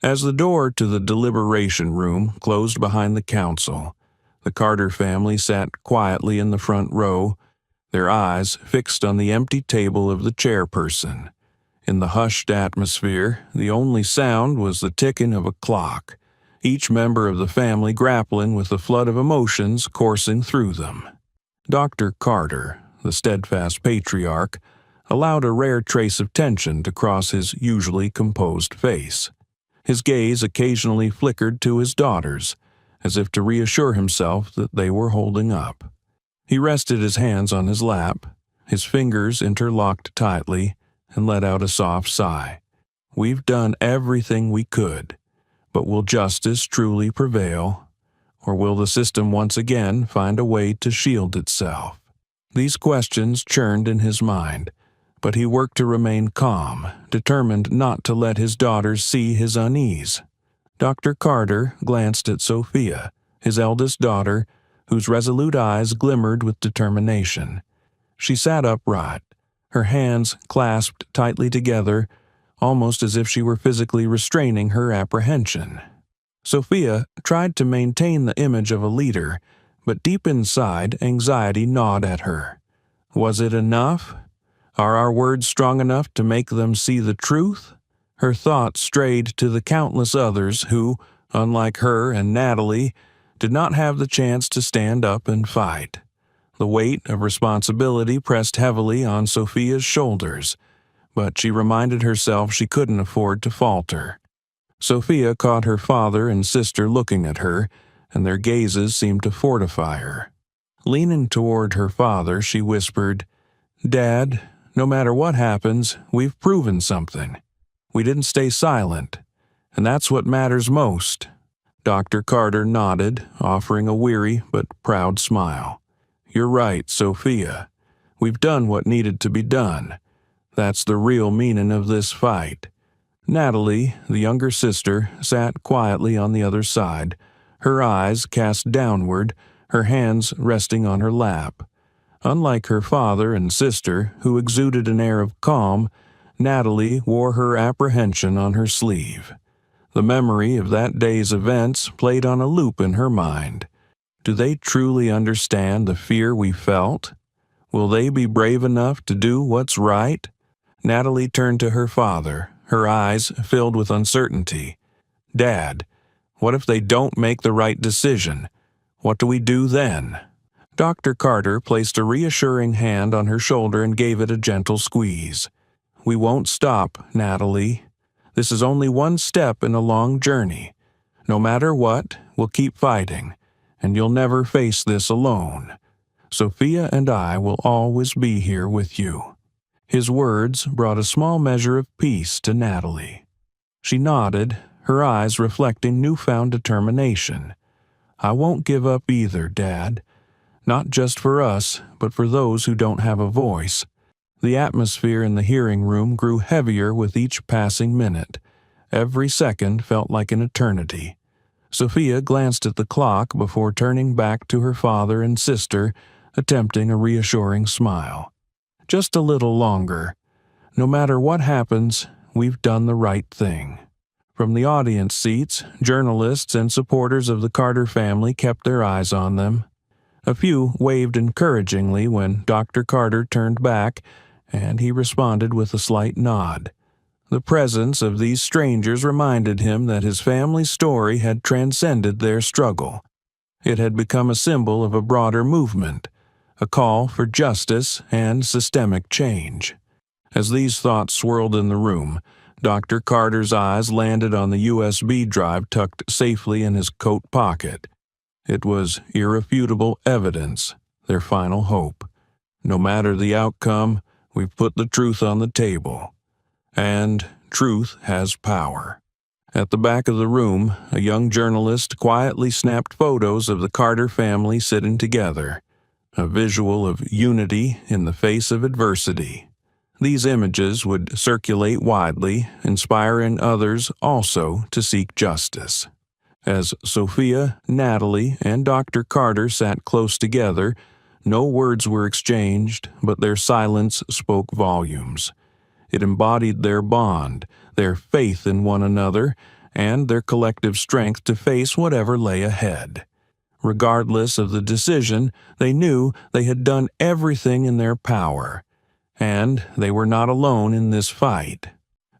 As the door to the deliberation room closed behind the council, the Carter family sat quietly in the front row, their eyes fixed on the empty table of the chairperson. In the hushed atmosphere, the only sound was the ticking of a clock, each member of the family grappling with the flood of emotions coursing through them. Dr. Carter, the steadfast patriarch, allowed a rare trace of tension to cross his usually composed face. His gaze occasionally flickered to his daughters, as if to reassure himself that they were holding up. He rested his hands on his lap, his fingers interlocked tightly, and let out a soft sigh. "We've done everything we could, but will justice truly prevail, or will the system once again find a way to shield itself?" These questions churned in his mind, but he worked to remain calm, determined not to let his daughters see his unease. Dr. Carter glanced at Sophia, his eldest daughter, whose resolute eyes glimmered with determination. She sat upright, her hands clasped tightly together, almost as if she were physically restraining her apprehension. Sophia tried to maintain the image of a leader, but deep inside, anxiety gnawed at her. Was it enough? Are our words strong enough to make them see the truth? Her thoughts strayed to the countless others who, unlike her and Natalie, did not have the chance to stand up and fight. The weight of responsibility pressed heavily on Sophia's shoulders, but she reminded herself she couldn't afford to falter. Sophia caught her father and sister looking at her, and their gazes seemed to fortify her. Leaning toward her father, she whispered, "Dad, no matter what happens, we've proven something. We didn't stay silent, and that's what matters most." Dr. Carter nodded, offering a weary but proud smile. "You're right, Sophia. We've done what needed to be done. That's the real meaning of this fight." Natalie, the younger sister, sat quietly on the other side, her eyes cast downward, her hands resting on her lap. Unlike her father and sister, who exuded an air of calm, Natalie wore her apprehension on her sleeve. The memory of that day's events played on a loop in her mind. Do they truly understand the fear we felt? Will they be brave enough to do what's right? Natalie turned to her father, her eyes filled with uncertainty. "Dad, what if they don't make the right decision? What do we do then?" Dr. Carter placed a reassuring hand on her shoulder and gave it a gentle squeeze. "We won't stop, Natalie. This is only one step in a long journey. No matter what, we'll keep fighting, and you'll never face this alone. Sophia and I will always be here with you." His words brought a small measure of peace to Natalie. She nodded, her eyes reflecting newfound determination. "I won't give up either, Dad. Not just for us, but for those who don't have a voice." The atmosphere in the hearing room grew heavier with each passing minute. Every second felt like an eternity. Sophia glanced at the clock before turning back to her father and sister, attempting a reassuring smile. "Just a little longer. No matter what happens, we've done the right thing." From the audience seats, journalists and supporters of the Carter family kept their eyes on them. A few waved encouragingly when Dr. Carter turned back, and he responded with a slight nod. The presence of these strangers reminded him that his family's story had transcended their struggle. It had become a symbol of a broader movement, a call for justice and systemic change. As these thoughts swirled in the room, Dr. Carter's eyes landed on the USB drive tucked safely in his coat pocket. It was irrefutable evidence, their final hope. No matter the outcome, we've put the truth on the table. And truth has power. At the back of the room, a young journalist quietly snapped photos of the Carter family sitting together, a visual of unity in the face of adversity. These images would circulate widely, inspiring others also to seek justice. As Sophia, Natalie, and Dr. Carter sat close together, no words were exchanged, but their silence spoke volumes. It embodied their bond, their faith in one another, and their collective strength to face whatever lay ahead. Regardless of the decision, they knew they had done everything in their power. And they were not alone in this fight.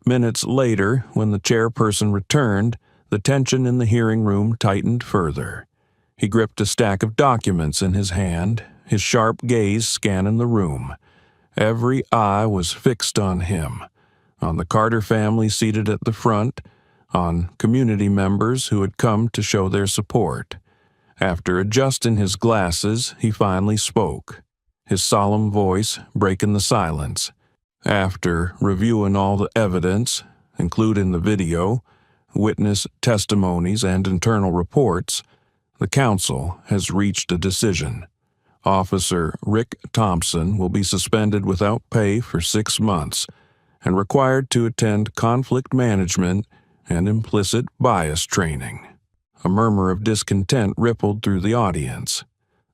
Minutes later, when the chairperson returned, the tension in the hearing room tightened further. He gripped a stack of documents in his hand, his sharp gaze scanning the room. Every eye was fixed on him, on the Carter family seated at the front, on community members who had come to show their support. After adjusting his glasses, he finally spoke, his solemn voice breaking the silence. After reviewing all the evidence, including the video, witness testimonies, and internal reports, the council has reached a decision. Officer Rick Thompson will be suspended without pay for 6 months and required to attend conflict management and implicit bias training. A murmur of discontent rippled through the audience.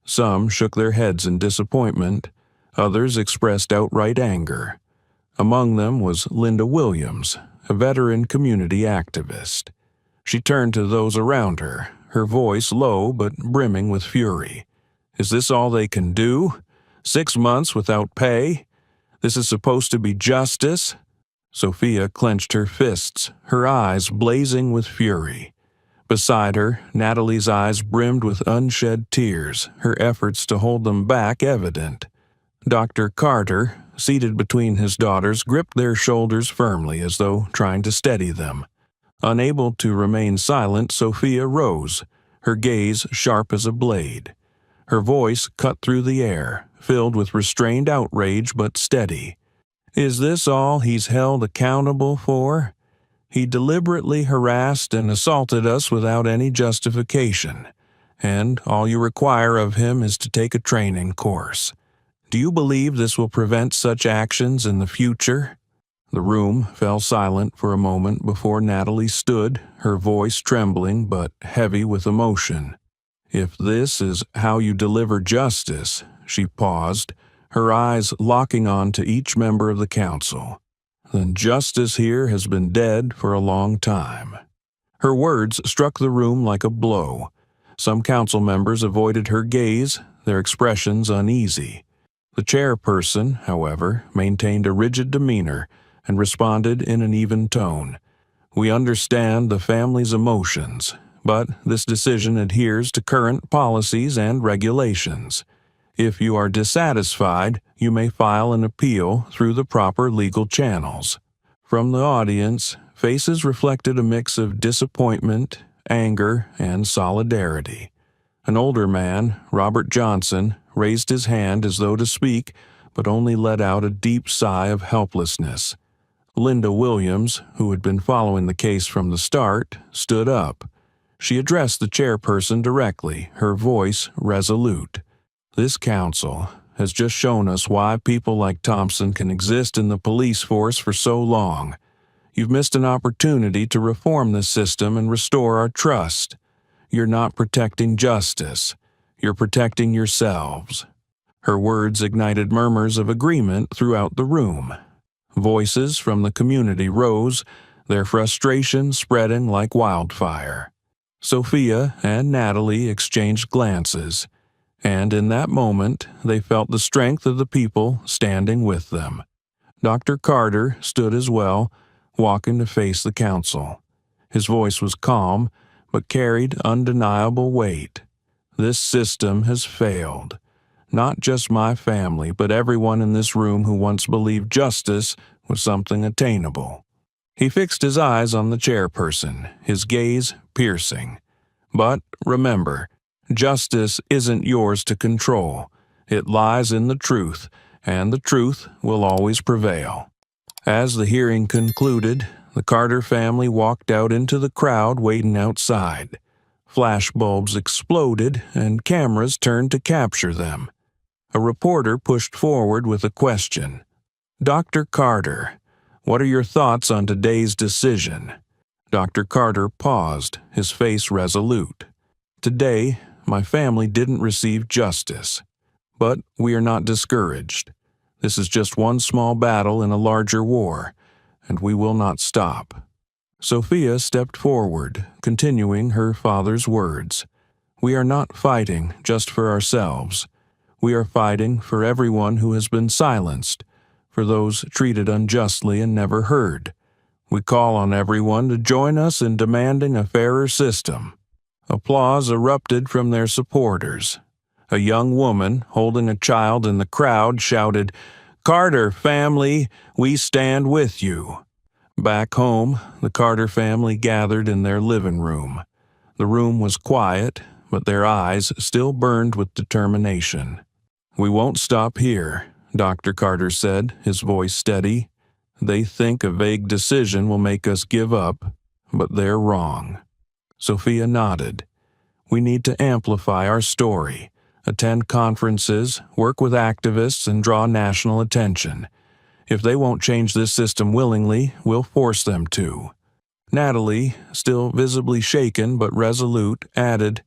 Some shook their heads in disappointment, others expressed outright anger. Among them was Linda Williams, a veteran community activist. She turned to those around her, her voice low but brimming with fury. Is this all they can do? 6 months without pay? This is supposed to be justice? Sophia clenched her fists, her eyes blazing with fury. Beside her, Natalie's eyes brimmed with unshed tears, her efforts to hold them back evident. Dr. Carter, seated between his daughters, gripped their shoulders firmly as though trying to steady them. Unable to remain silent, Sophia rose, her gaze sharp as a blade. Her voice cut through the air, filled with restrained outrage but steady. Is this all he's held accountable for? He deliberately harassed and assaulted us without any justification, and all you require of him is to take a training course. Do you believe this will prevent such actions in the future? The room fell silent for a moment before Natalie stood, her voice trembling but heavy with emotion. If this is how you deliver justice, she paused, her eyes locking on to each member of the council, then justice here has been dead for a long time. Her words struck the room like a blow. Some council members avoided her gaze, their expressions uneasy. The chairperson, however, maintained a rigid demeanor and responded in an even tone. We understand the family's emotions, but this decision adheres to current policies and regulations. If you are dissatisfied, you may file an appeal through the proper legal channels. From the audience, faces reflected a mix of disappointment, anger, and solidarity. An older man, Robert Johnson, raised his hand as though to speak, but only let out a deep sigh of helplessness. Linda Williams, who had been following the case from the start, stood up. She addressed the chairperson directly, her voice resolute. This council has just shown us why people like Thompson can exist in the police force for so long. You've missed an opportunity to reform this system and restore our trust. You're not protecting justice. You're protecting yourselves. Her words ignited murmurs of agreement throughout the room. Voices from the community rose, their frustration spreading like wildfire. Sophia and Natalie exchanged glances, and in that moment they felt the strength of the people standing with them. Dr. Carter stood as well, walking to face the council. His voice was calm, but carried undeniable weight. This system has failed. not just my family, but everyone in this room who once believed justice was something attainable." He fixed his eyes on the chairperson, his gaze piercing. "But remember, justice isn't yours to control. It lies in the truth, and the truth will always prevail." As the hearing concluded, the Carter family walked out into the crowd waiting outside. Flashbulbs exploded, and cameras turned to capture them. A reporter pushed forward with a question. "Dr. Carter, what are your thoughts on today's decision?" Dr. Carter paused, his face resolute. "Today, my family didn't receive justice. But we are not discouraged. This is just one small battle in a larger war, and we will not stop." Sophia stepped forward, continuing her father's words. "We are not fighting just for ourselves. We are fighting for everyone who has been silenced, for those treated unjustly and never heard. We call on everyone to join us in demanding a fairer system." Applause erupted from their supporters. A young woman, holding a child in the crowd, shouted, "Carter family, we stand with you." Back home, the Carter family gathered in their living room. The room was quiet, but their eyes still burned with determination. "We won't stop here," Dr. Carter said, his voice steady. "They think a vague decision will make us give up, but they're wrong." Sophia nodded. "We need to amplify our story, attend conferences, work with activists, and draw national attention. If they won't change this system willingly, we'll force them to." Natalie, still visibly shaken but resolute, added,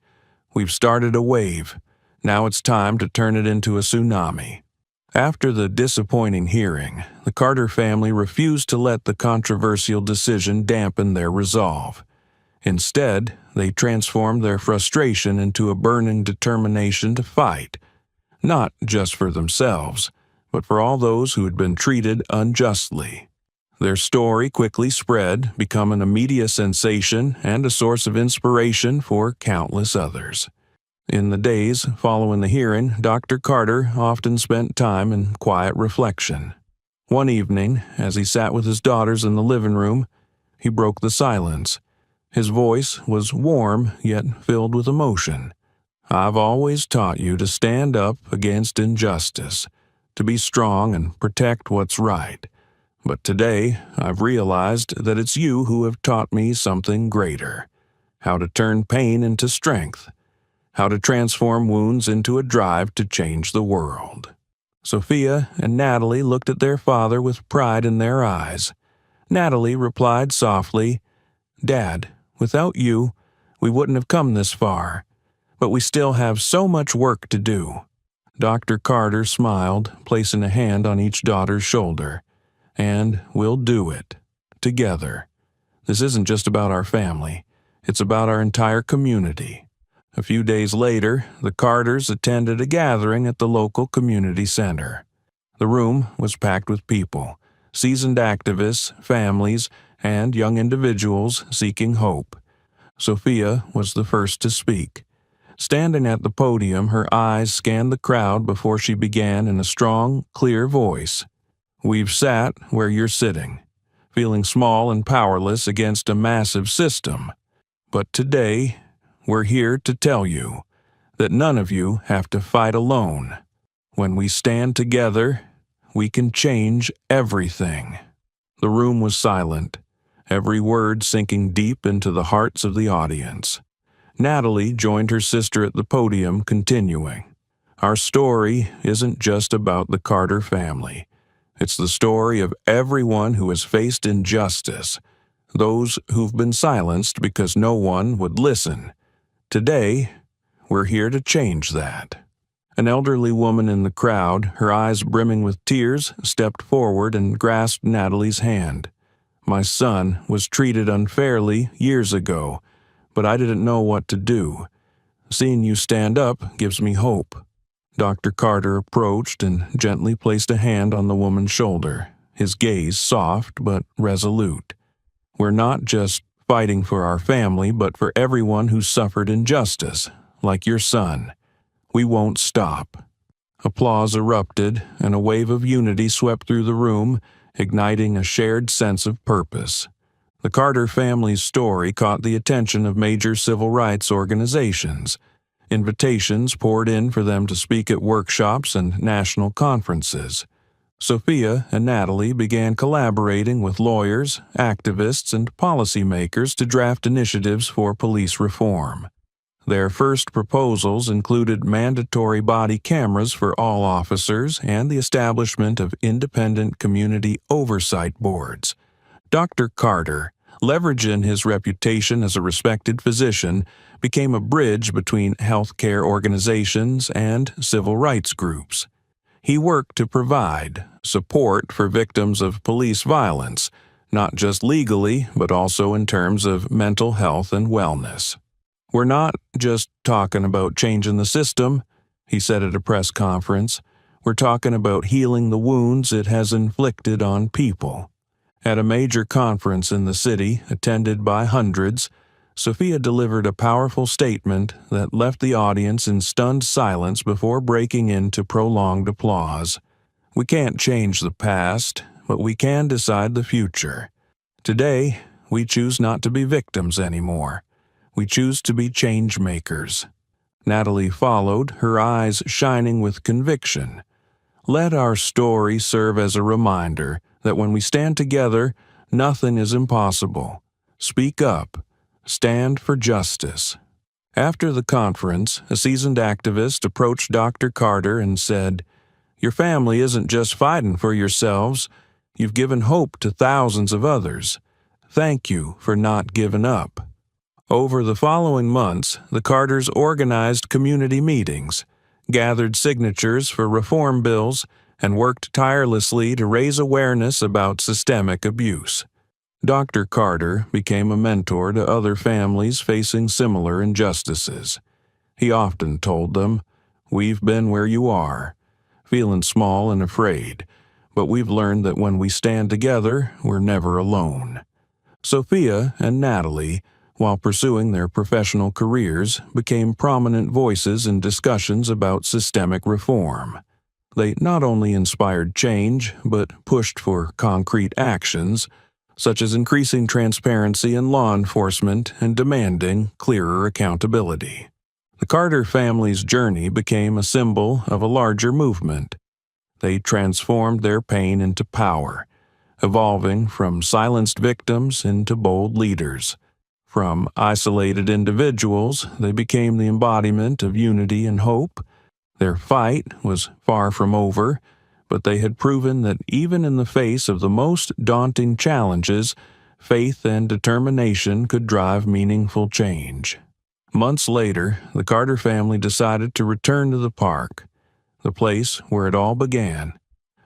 "We've started a wave. Now it's time to turn it into a tsunami." After the disappointing hearing, the Carter family refused to let the controversial decision dampen their resolve. Instead, they transformed their frustration into a burning determination to fight, not just for themselves, but for all those who had been treated unjustly. Their story quickly spread, becoming a media sensation and a source of inspiration for countless others. In the days following the hearing, Dr. Carter often spent time in quiet reflection. One evening, as he sat with his daughters in the living room, he broke the silence. His voice was warm, yet filled with emotion. "I've always taught you to stand up against injustice, to be strong and protect what's right. But today, I've realized that it's you who have taught me something greater: how to turn pain into strength, how to transform wounds into a drive to change the world." Sophia and Natalie looked at their father with pride in their eyes. Natalie replied softly, "Dad, without you, we wouldn't have come this far. But we still have so much work to do." Dr. Carter smiled, placing a hand on each daughter's shoulder. "And we'll do it. Together. This isn't just about our family. It's about our entire community." A few days later, the Carters attended a gathering at the local community center. The room was packed with people, seasoned activists, families, and young individuals seeking hope. Sophia was the first to speak. Standing at the podium, her eyes scanned the crowd before she began in a strong, clear voice. "We've sat where you're sitting, feeling small and powerless against a massive system. But today, we're here to tell you that none of you have to fight alone. When we stand together, we can change everything." The room was silent, every word sinking deep into the hearts of the audience. Natalie joined her sister at the podium, continuing, "Our story isn't just about the Carter family. It's the story of everyone who has faced injustice, those who've been silenced because no one would listen. Today, we're here to change that." An elderly woman in the crowd, her eyes brimming with tears, stepped forward and grasped Natalie's hand. "My son was treated unfairly years ago, but I didn't know what to do. Seeing you stand up gives me hope." Dr. Carter approached and gently placed a hand on the woman's shoulder, his gaze soft but resolute. "We're not just fighting for our family, but for everyone who suffered injustice, like your son. We won't stop." Applause erupted, and a wave of unity swept through the room, igniting a shared sense of purpose. The Carter family's story caught the attention of major civil rights organizations. Invitations poured in for them to speak at workshops and national conferences. Sophia and Natalie began collaborating with lawyers, activists, and policymakers to draft initiatives for police reform. Their first proposals included mandatory body cameras for all officers and the establishment of independent community oversight boards. Dr. Carter, leveraging his reputation as a respected physician, became a bridge between healthcare organizations and civil rights groups. He worked to provide support for victims of police violence, not just legally, but also in terms of mental health and wellness. "We're not just talking about changing the system," he said at a press conference. "We're talking about healing the wounds it has inflicted on people." At a major conference in the city, attended by hundreds, Sophia delivered a powerful statement that left the audience in stunned silence before breaking into prolonged applause. "We can't change the past, but we can decide the future. Today, we choose not to be victims anymore. We choose to be change makers." Natalie followed, her eyes shining with conviction. "Let our story serve as a reminder that when we stand together, nothing is impossible. Speak up. Stand for justice." After the conference, a seasoned activist approached Dr. Carter and said, "Your family isn't just fighting for yourselves. You've given hope to thousands of others. Thank you for not giving up." Over the following months, the Carters organized community meetings, gathered signatures for reform bills, and worked tirelessly to raise awareness about systemic abuse. Dr. Carter became a mentor to other families facing similar injustices. He often told them, "We've been where you are, feeling small and afraid, but we've learned that when we stand together, we're never alone." Sophia and Natalie, while pursuing their professional careers, became prominent voices in discussions about systemic reform. They not only inspired change, but pushed for concrete actions, such as increasing transparency in law enforcement and demanding clearer accountability. The Carter family's journey became a symbol of a larger movement. They transformed their pain into power, evolving from silenced victims into bold leaders. From isolated individuals, they became the embodiment of unity and hope. Their fight was far from over, but they had proven that even in the face of the most daunting challenges, faith and determination could drive meaningful change. Months later, the Carter family decided to return to the park, the place where it all began.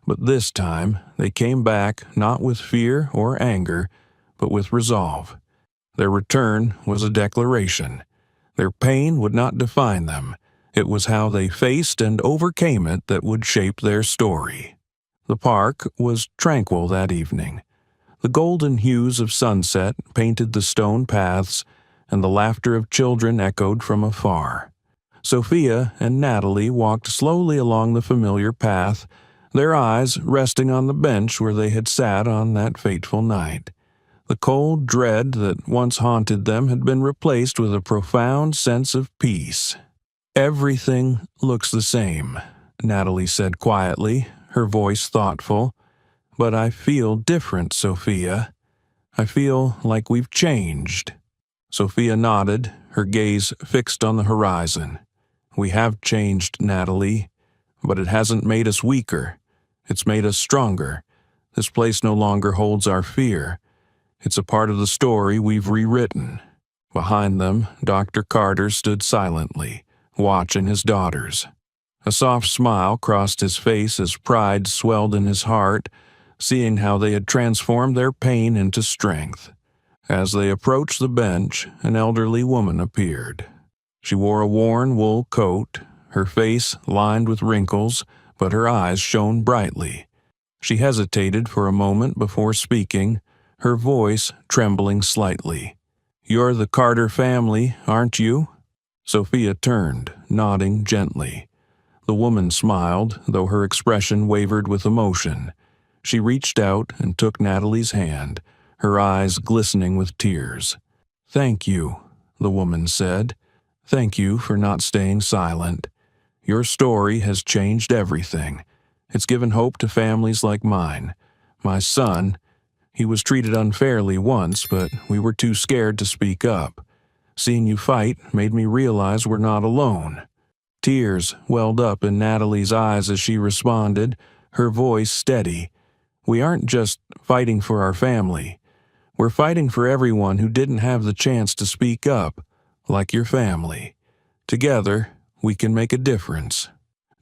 But this time, they came back not with fear or anger, but with resolve. Their return was a declaration. Their pain would not define them. It was how they faced and overcame it that would shape their story. The park was tranquil that evening. The golden hues of sunset painted the stone paths, and the laughter of children echoed from afar. Sophia and Natalie walked slowly along the familiar path, their eyes resting on the bench where they had sat on that fateful night. The cold dread that once haunted them had been replaced with a profound sense of peace. "Everything looks the same," Natalie said quietly, her voice thoughtful. "But I feel different, Sophia. I feel like we've changed." Sophia nodded, her gaze fixed on the horizon. "We have changed, Natalie, but it hasn't made us weaker. It's made us stronger. This place no longer holds our fear. It's a part of the story we've rewritten." Behind them, Dr. Carter stood silently, watching his daughters. A soft smile crossed his face as pride swelled in his heart, seeing how they had transformed their pain into strength. As they approached the bench, an elderly woman appeared. She wore a worn wool coat, her face lined with wrinkles, but her eyes shone brightly. She hesitated for a moment before speaking, her voice trembling slightly. "You're the Carter family, aren't you?" Sophia turned, nodding gently. The woman smiled, though her expression wavered with emotion. She reached out and took Natalie's hand, her eyes glistening with tears. "Thank you," the woman said. "Thank you for not staying silent. Your story has changed everything. It's given hope to families like mine. My son, he was treated unfairly once, but we were too scared to speak up. Seeing you fight made me realize we're not alone." Tears welled up in Natalie's eyes as she responded, her voice steady. "We aren't just fighting for our family. We're fighting for everyone who didn't have the chance to speak up, like your family. Together, we can make a difference."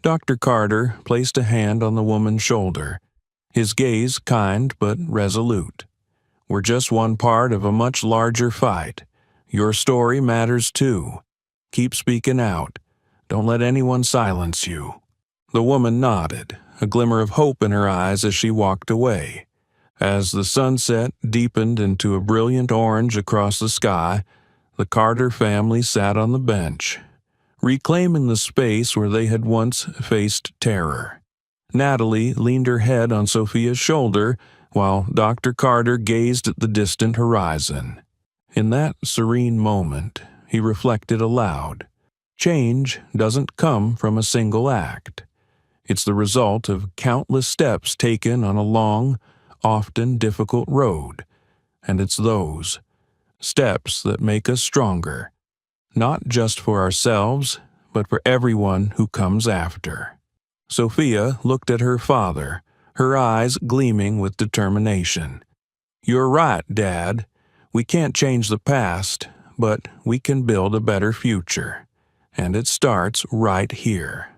Dr. Carter placed a hand on the woman's shoulder, his gaze kind but resolute. "We're just one part of a much larger fight. Your story matters too. Keep speaking out. Don't let anyone silence you." The woman nodded, a glimmer of hope in her eyes as she walked away. As the sunset deepened into a brilliant orange across the sky, the Carter family sat on the bench, reclaiming the space where they had once faced terror. Natalie leaned her head on Sophia's shoulder while Dr. Carter gazed at the distant horizon. In that serene moment, he reflected aloud. Change doesn't come from a single act. It's the result of countless steps taken on a long, often difficult road, and it's those steps that make us stronger, not just for ourselves, but for everyone who comes after. Sophia looked at her father, her eyes gleaming with determination. "You're right, Dad. We can't change the past, but we can build a better future. And it starts right here."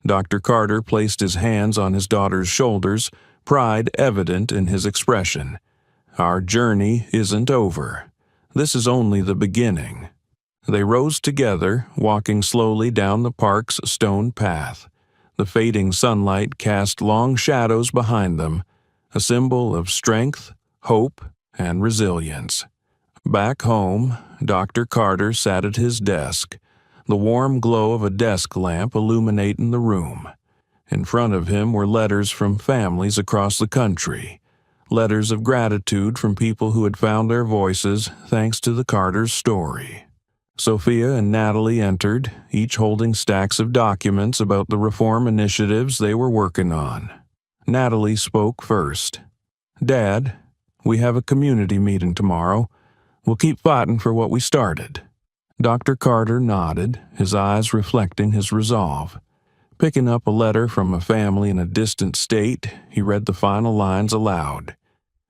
Dr. Carter placed his hands on his daughter's shoulders, pride evident in his expression. "Our journey isn't over. This is only the beginning." They rose together, walking slowly down the park's stone path. The fading sunlight cast long shadows behind them, a symbol of strength, hope, and resilience. Back home, Dr. Carter sat at his desk, the warm glow of a desk lamp illuminating the room. In front of him were letters from families across the country, letters of gratitude from people who had found their voices thanks to the Carter's story. Sophia and Natalie entered, each holding stacks of documents about the reform initiatives they were working on. Natalie spoke first. "Dad, we have a community meeting tomorrow. We'll keep fighting for what we started." Dr. Carter nodded, his eyes reflecting his resolve. Picking up a letter from a family in a distant state, he read the final lines aloud.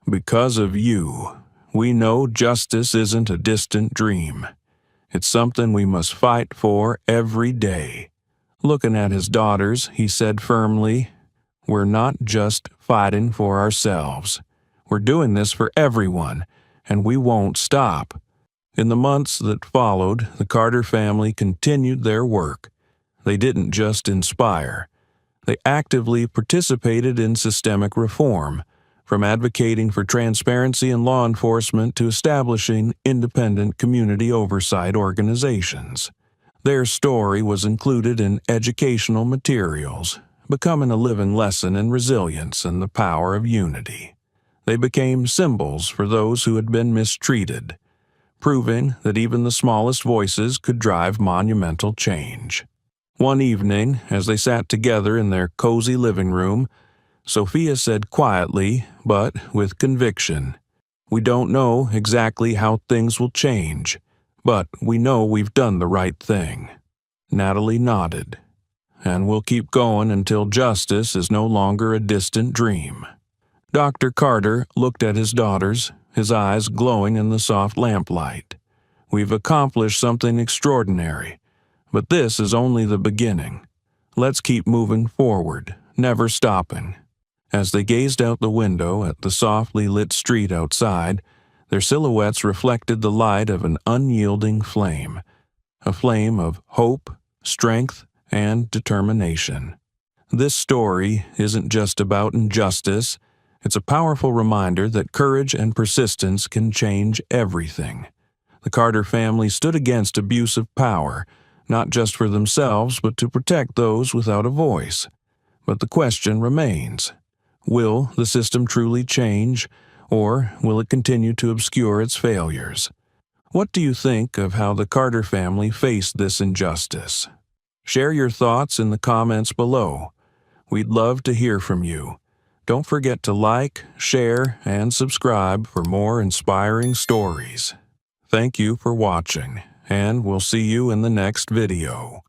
"Because of you, we know justice isn't a distant dream. It's something we must fight for every day." Looking at his daughters, he said firmly, "We're not just fighting for ourselves. We're doing this for everyone, and we won't stop." In the months that followed, the Carter family continued their work. They didn't just inspire. They actively participated in systemic reform, from advocating for transparency in law enforcement to establishing independent community oversight organizations. Their story was included in educational materials, becoming a living lesson in resilience and the power of unity. They became symbols for those who had been mistreated, proving that even the smallest voices could drive monumental change. One evening, as they sat together in their cozy living room, Sophia said quietly, but with conviction, "We don't know exactly how things will change, but we know we've done the right thing." Natalie nodded. "And we'll keep going until justice is no longer a distant dream." Dr. Carter looked at his daughters, his eyes glowing in the soft lamplight. "We've accomplished something extraordinary, but this is only the beginning. Let's keep moving forward, never stopping." As they gazed out the window at the softly lit street outside, their silhouettes reflected the light of an unyielding flame, a flame of hope, strength, and determination. This story isn't just about injustice. It's a powerful reminder that courage and persistence can change everything. The Carter family stood against abuse of power, not just for themselves, but to protect those without a voice. But the question remains, will the system truly change, or will it continue to obscure its failures? What do you think of how the Carter family faced this injustice? Share your thoughts in the comments below. We'd love to hear from you. Don't forget to like, share, and subscribe for more inspiring stories. Thank you for watching, and we'll see you in the next video.